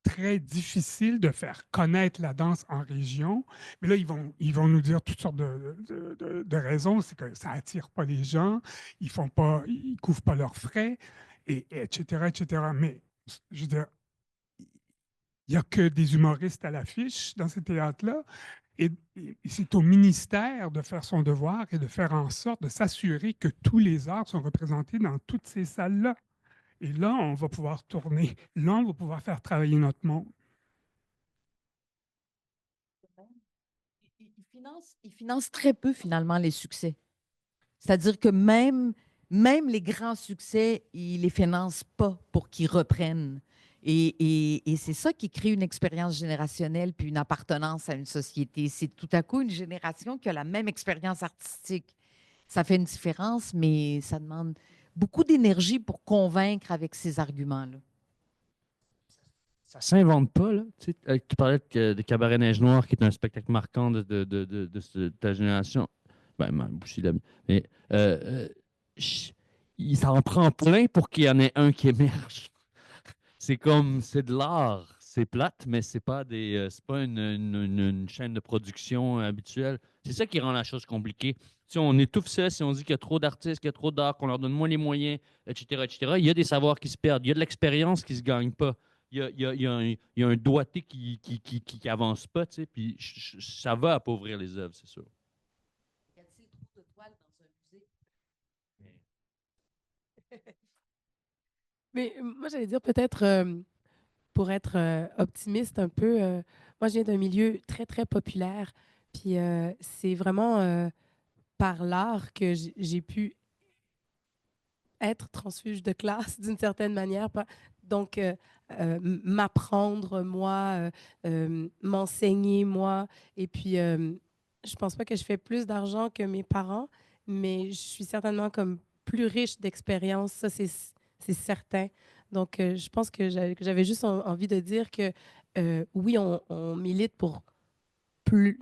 très difficile de faire connaître la danse en région, mais là, ils vont nous dire toutes sortes de raisons. C'est que ça attire pas les gens, ils couvrent pas leurs frais, etc., etc. Mais, je veux dire, il n'y a que des humoristes à l'affiche dans ces théâtres-là. Et c'est au ministère de faire son devoir et de faire en sorte de s'assurer que tous les arts sont représentés dans toutes ces salles-là. Et là, on va pouvoir tourner. Là, on va pouvoir faire travailler notre monde. Ils financent très peu, finalement, les succès. C'est-à-dire que même les grands succès, ils ne les financent pas pour qu'ils reprennent. Et c'est ça qui crée une expérience générationnelle puis une appartenance à une société. C'est tout à coup une génération qui a la même expérience artistique. Ça fait une différence, mais ça demande beaucoup d'énergie pour convaincre avec ces arguments-là. Ça s'invente pas, là. Tu parlais de Cabaret Neige Noire, qui est un spectacle marquant de ta génération. Ben, même aussi la mienne. Mais ch- ça en prend plein pour qu'il y en ait un qui émerge. C'est de l'art. C'est plate, mais c'est pas une chaîne de production habituelle. C'est ça qui rend la chose compliquée. Si on étouffe ça, si on dit qu'il y a trop d'artistes, qu'il y a trop d'art, qu'on leur donne moins les moyens, etc., etc., il y a des savoirs qui se perdent. Il y a de l'expérience qui ne se gagne pas. Il y a un doigté qui avance pas, tu sais, puis ça va appauvrir les œuvres, c'est sûr. Y a-t-il trop de toiles dans un musée? Mais moi, j'allais dire peut-être, pour être optimiste un peu, moi, je viens d'un milieu très, très populaire. Puis c'est vraiment par l'art que j'ai pu être transfuge de classe d'une certaine manière. Donc, m'apprendre, moi, m'enseigner, moi. Et puis, je pense pas que je fais plus d'argent que mes parents, mais je suis certainement comme plus riche d'expérience, ça, c'est certain. Donc, je pense que j'avais juste envie de dire que oui, on milite pour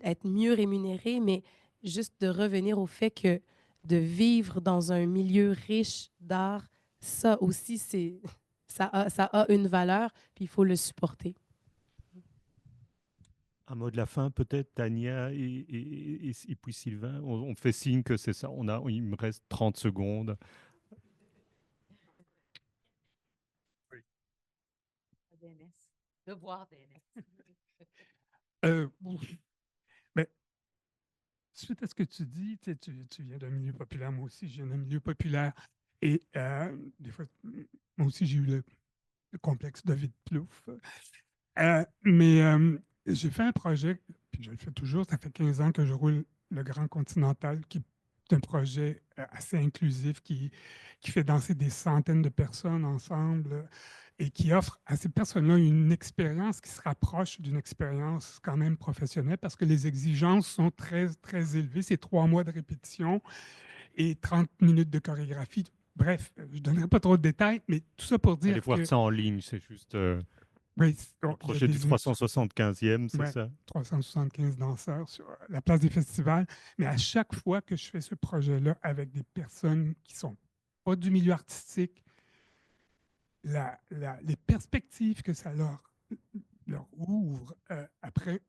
être mieux rémunéré, mais juste de revenir au fait que de vivre dans un milieu riche d'art, ça aussi, ça a une valeur, puis il faut le supporter. Un mot de la fin, peut-être, Tania et puis Sylvain. On fait signe que c'est ça. Il me reste 30 secondes. DNS. Devoir DNS. Mais suite à ce que tu dis, tu viens d'un milieu populaire, moi aussi, je viens d'un milieu populaire. Et des fois, moi aussi, j'ai eu le complexe de vide plouf. Mais j'ai fait un projet, puis je le fais toujours, ça fait 15 ans que je roule le Grand Continental, qui est un projet assez inclusif qui fait danser des centaines de personnes ensemble et qui offre à ces personnes-là une expérience qui se rapproche d'une expérience quand même professionnelle parce que les exigences sont très, très élevées. C'est 3 mois de répétition et 30 minutes de chorégraphie. Bref, je ne donnerai pas trop de détails, mais tout ça pour Allez dire voir que ça en ligne, c'est juste oui, le il y a projet du des 375e, c'est ouais, ça? 375 danseurs sur la place des festivals. Mais à chaque fois que je fais ce projet-là avec des personnes qui ne sont pas du milieu artistique, les perspectives que ça leur ouvre après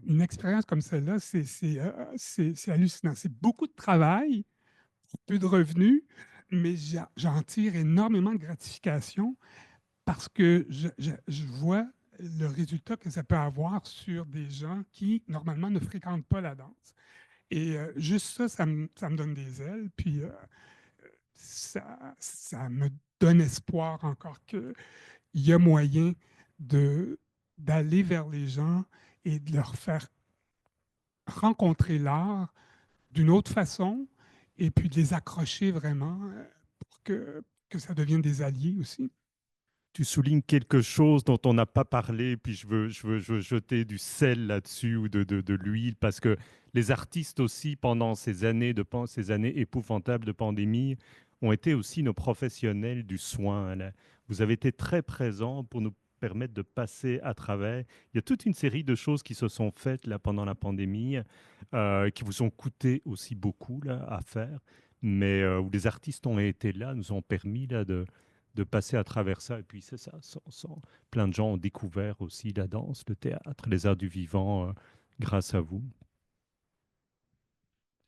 une expérience comme celle-là, c'est hallucinant. C'est beaucoup de travail, pour peu de revenus, mais j'en tire énormément de gratification parce que je vois le résultat que ça peut avoir sur des gens qui, normalement, ne fréquentent pas la danse. Et juste ça, ça me donne des ailes. Puis ça me donne espoir encore qu'il y a moyen d'aller vers les gens et de leur faire rencontrer l'art d'une autre façon et puis de les accrocher vraiment pour que ça devienne des alliés aussi. Tu soulignes quelque chose dont on n'a pas parlé, puis je veux jeter du sel là-dessus ou de l'huile, parce que les artistes aussi, pendant ces années épouvantables de pandémie, ont été aussi nos professionnels du soin, là. Vous avez été très présents pour nous permettre de passer à travers. Il y a toute une série de choses qui se sont faites là pendant la pandémie, qui vous ont coûté aussi beaucoup là, à faire, mais où les artistes ont été là, nous ont permis là, de passer à travers ça. Et puis c'est ça, plein de gens ont découvert aussi la danse, le théâtre, les arts du vivant grâce à vous.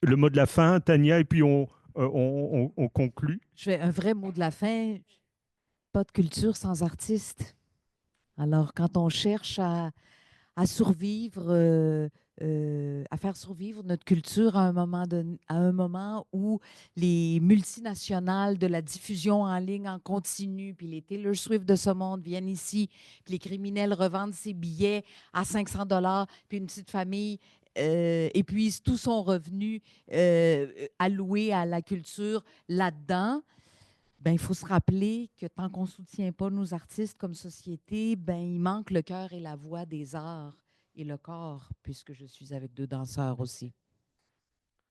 Le mot de la fin, Tania, et puis on conclut. Je fais un vrai mot de la fin. Pas de culture sans artiste. Alors, quand on cherche à survivre, à faire survivre notre culture à un moment où les multinationales de la diffusion en ligne en continu, puis les Taylor Swift de ce monde viennent ici, puis les criminels revendent ses billets à 500 $, puis une petite famille épuise tout son revenu alloué à la culture là-dedans. Ben, il faut se rappeler que tant qu'on ne soutient pas nos artistes comme société, ben, il manque le cœur et la voix des arts et le corps, puisque je suis avec 2 danseurs aussi.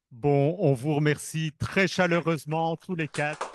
Bon, on vous remercie très chaleureusement tous les quatre.